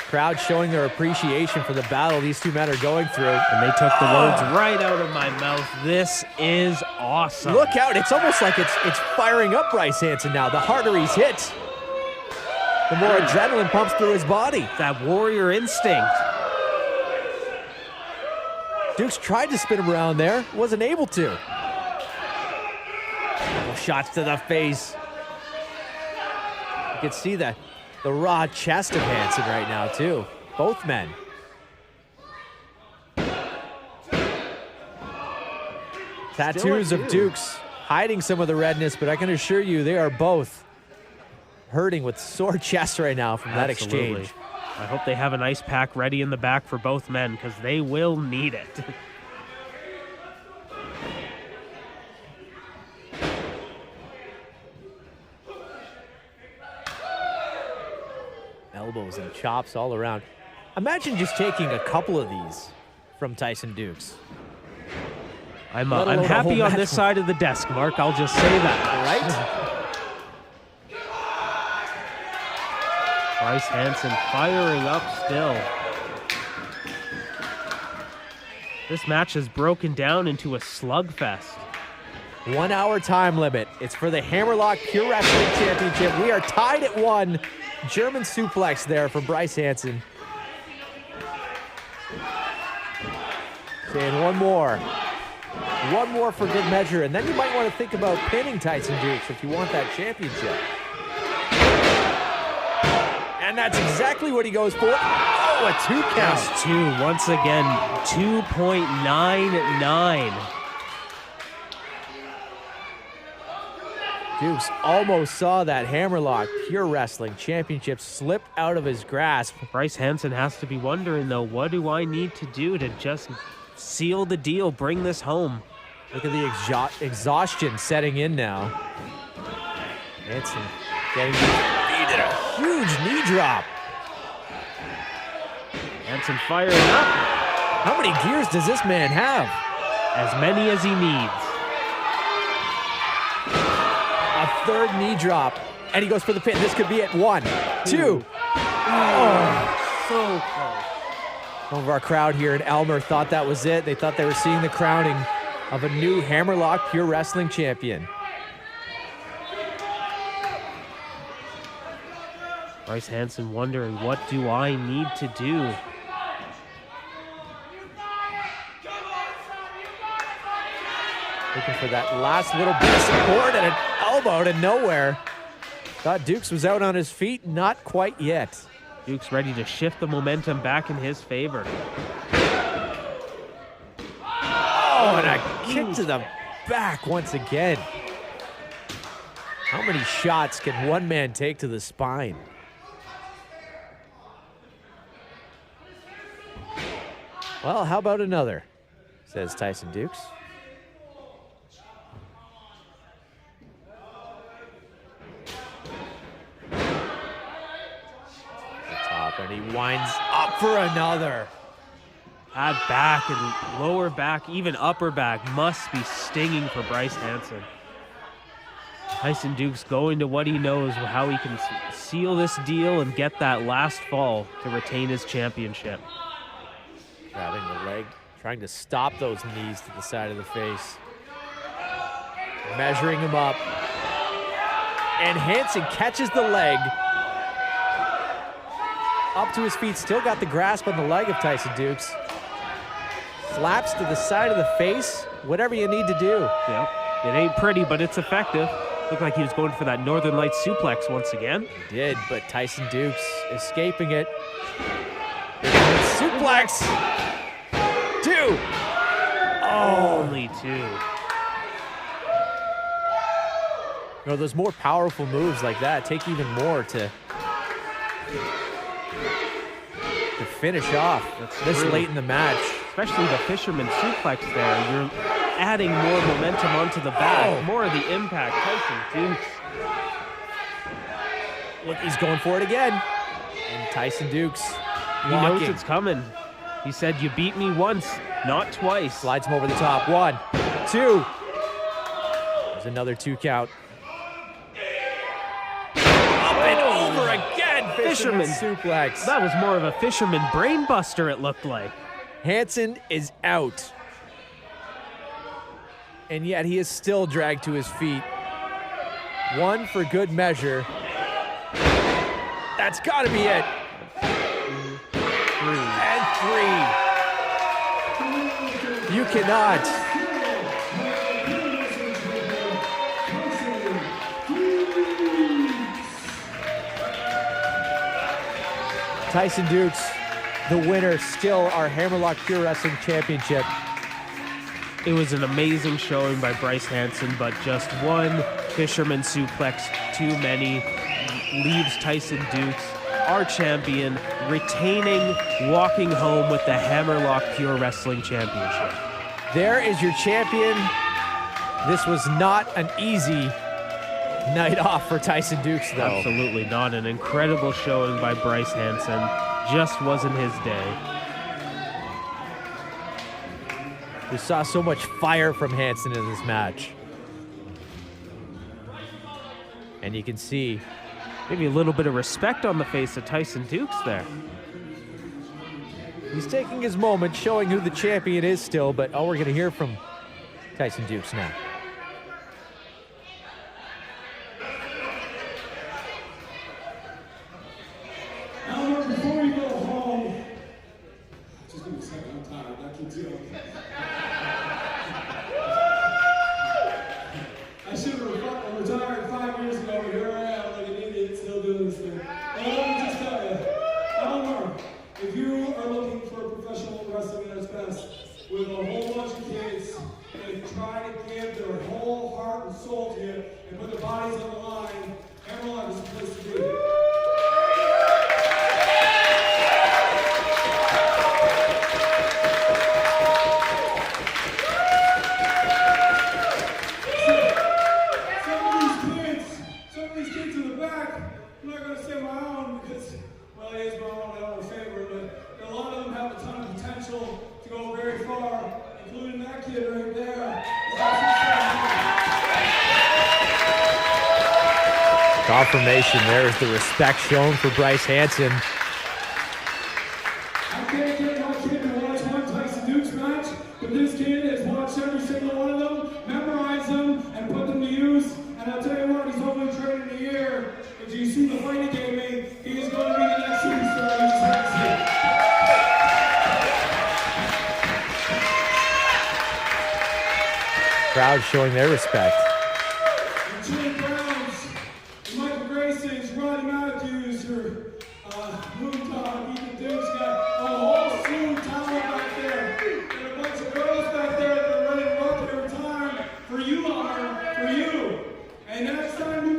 Crowd showing their appreciation for the battle these two men are going through. And they took the words right out of my mouth. This is awesome. Look out, it's almost like it's firing up Bryce Hansen now. The harder he's hit, the more adrenaline pumps through his body. That warrior instinct. Dukes tried to spin him around there, wasn't able to. Couple shots to the face. You can see the raw chest of Hansen right now, too. Both men. Tattoos of Dukes hiding some of the redness, but I can assure you they are both hurting with sore chests right now from that exchange. I hope they have an ice pack ready in the back for both men because they will need it. Elbows and chops all around. Imagine just taking a couple of these from Tyson Dukes. I'm happy on this side of the desk, Mark. I'll just say that. Right? Bryce Hansen firing up still. This match has broken down into a slugfest. 1 hour time limit. It's for the Hammerlock Pure Wrestling Championship. We are tied at 1. German suplex there from Bryce Hansen. Saying one more. One more for good measure, and then you might want to think about pinning Tyson Dukes if you want that championship. And that's exactly what he goes for. Oh, a 2 count. That's 2. Once again, 2.99. Dukes almost saw that Hammerlock Pure Wrestling Championship slip out of his grasp. Bryce Hansen has to be wondering, though, what do I need to do to just seal the deal, bring this home? Look at the exhaustion setting in now. Hansen getting beat at a huge knee drop. Hansen firing up. How many gears does this man have? As many as he needs. A third knee drop, and he goes for the pin. This could be at 1, 2. Oh, so close. Some of our crowd here in Aylmer thought that was it. They thought they were seeing the crowning of a new Hammerlock Pure Wrestling champion. Bryce Hansen wondering, what do I need to do? Looking for that last little bit of support and an elbow to nowhere. Thought Dukes was out on his feet, not quite yet. Dukes ready to shift the momentum back in his favor. Oh, and a kick to the back once again. How many shots can one man take to the spine? Well, how about another, says Tyson Dukes. And he winds up for another. That back and lower back, even upper back, must be stinging for Bryce Hansen. Tyson Dukes going to what he knows, how he can seal this deal and get that last fall to retain his championship. Grabbing the leg, trying to stop those knees to the side of the face. Measuring him up. And Hansen catches the leg. Up to his feet, still got the grasp on the leg of Tyson Dukes. Slaps to the side of the face, whatever you need to do. Yep. It ain't pretty, but it's effective. Looked like he was going for that Northern Lights suplex once again. He did, but Tyson Dukes escaping it. Suplex. 2. Only 2. You know, those more powerful moves like that take even more to finish off this true. late in the match. Especially the fisherman suplex there. You're adding more momentum onto the back, more of the impact. Tyson Dukes. Look, he's going for it again. And Tyson Dukes He knows blocking. it's coming. He said, you beat me once, not twice. Slides him over the top. 1, 2. There's another 2 count. Up and over again. Fisherman suplex. That was more of a fisherman brain buster, it looked like. Hansen is out. And yet he is still dragged to his feet. 1 for good measure. That's got to be it. 3. And 3. You cannot. Tyson Dukes, the winner, still our Hammerlock Pure Wrestling Championship. It was an amazing showing by Bryce Hansen, but just 1 fisherman suplex too many leaves Tyson Dukes, our champion, retaining, walking home with the Hammerlock Pure Wrestling Championship. There is your champion. This was not an easy night off for Tyson Dukes, though. Absolutely not. An incredible showing by Bryce Hansen. Just wasn't his day. We saw so much fire from Hansen in this match. And you can see Maybe a little bit of respect on the face of Tyson Dukes there. he's taking his moment, showing who the champion is still, but we're going to hear from Tyson Dukes now. Aylmer, before you go home, just give me a second, I'm tired, I can deal. I should have retired 5 years ago, but here I am, like an idiot, still doing this thing. Well, let me just tell you, Aylmer, if you are looking for professional wrestling at its best, with a whole bunch of kids that try to give their whole heart and soul to you and put their bodies on the line, Hammerlock is the place to be. Some of these kids in the back, I'm not going to say my own because, well, it is my own favorite, but a lot of them have a ton of potential to go very far, including that kid right there. Confirmation, there is the respect shown for Bryce Hansen. I can't get my kid to watch one Tyson Dukes match, but this kid has watched every single one of them, memorized them, and put them to use. And I'll tell you what, he's only trained a year. But you see the fight he gave me, he is going to be the next superstar. He just has to. Crowd showing their respect. And Chili Browns, Michael Grayson's, Rodney, your Moondog, Ethan Dukes got a whole slew of talent back there. And a bunch of girls back there that are ready to work every time for you, Aylmer, for you. And next time we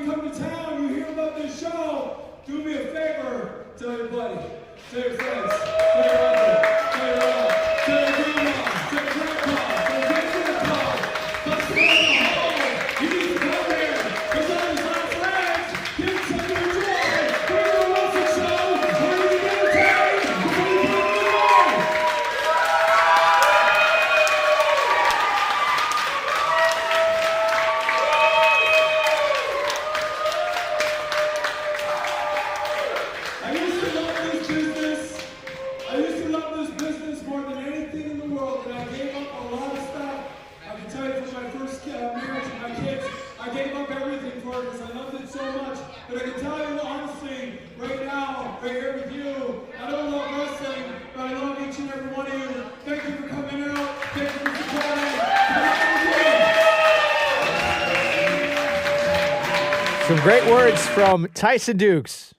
come to town, you hear about this show, do me a favor, tell your buddy, tell your friends, tell your uncle, tell your aunt, tell your grandma, tell your grandpa, tell your great-grandpa, let's go home. You need to come here, because all these my friends, give something to enjoy. We're the Wilson Show, where you get a time, before you put it on. I used to love this business. I used to love this business more than anything in the world, and I gave up a lot of stuff. I can tell you from my first marriage with my kids, I gave up everything for it because I loved it so much. But I can tell you honestly, right now, right here with you, I don't love wrestling, but I love each and every one of you. Thank you for coming out. Thank you for supporting. Some great words from Tyson Dukes.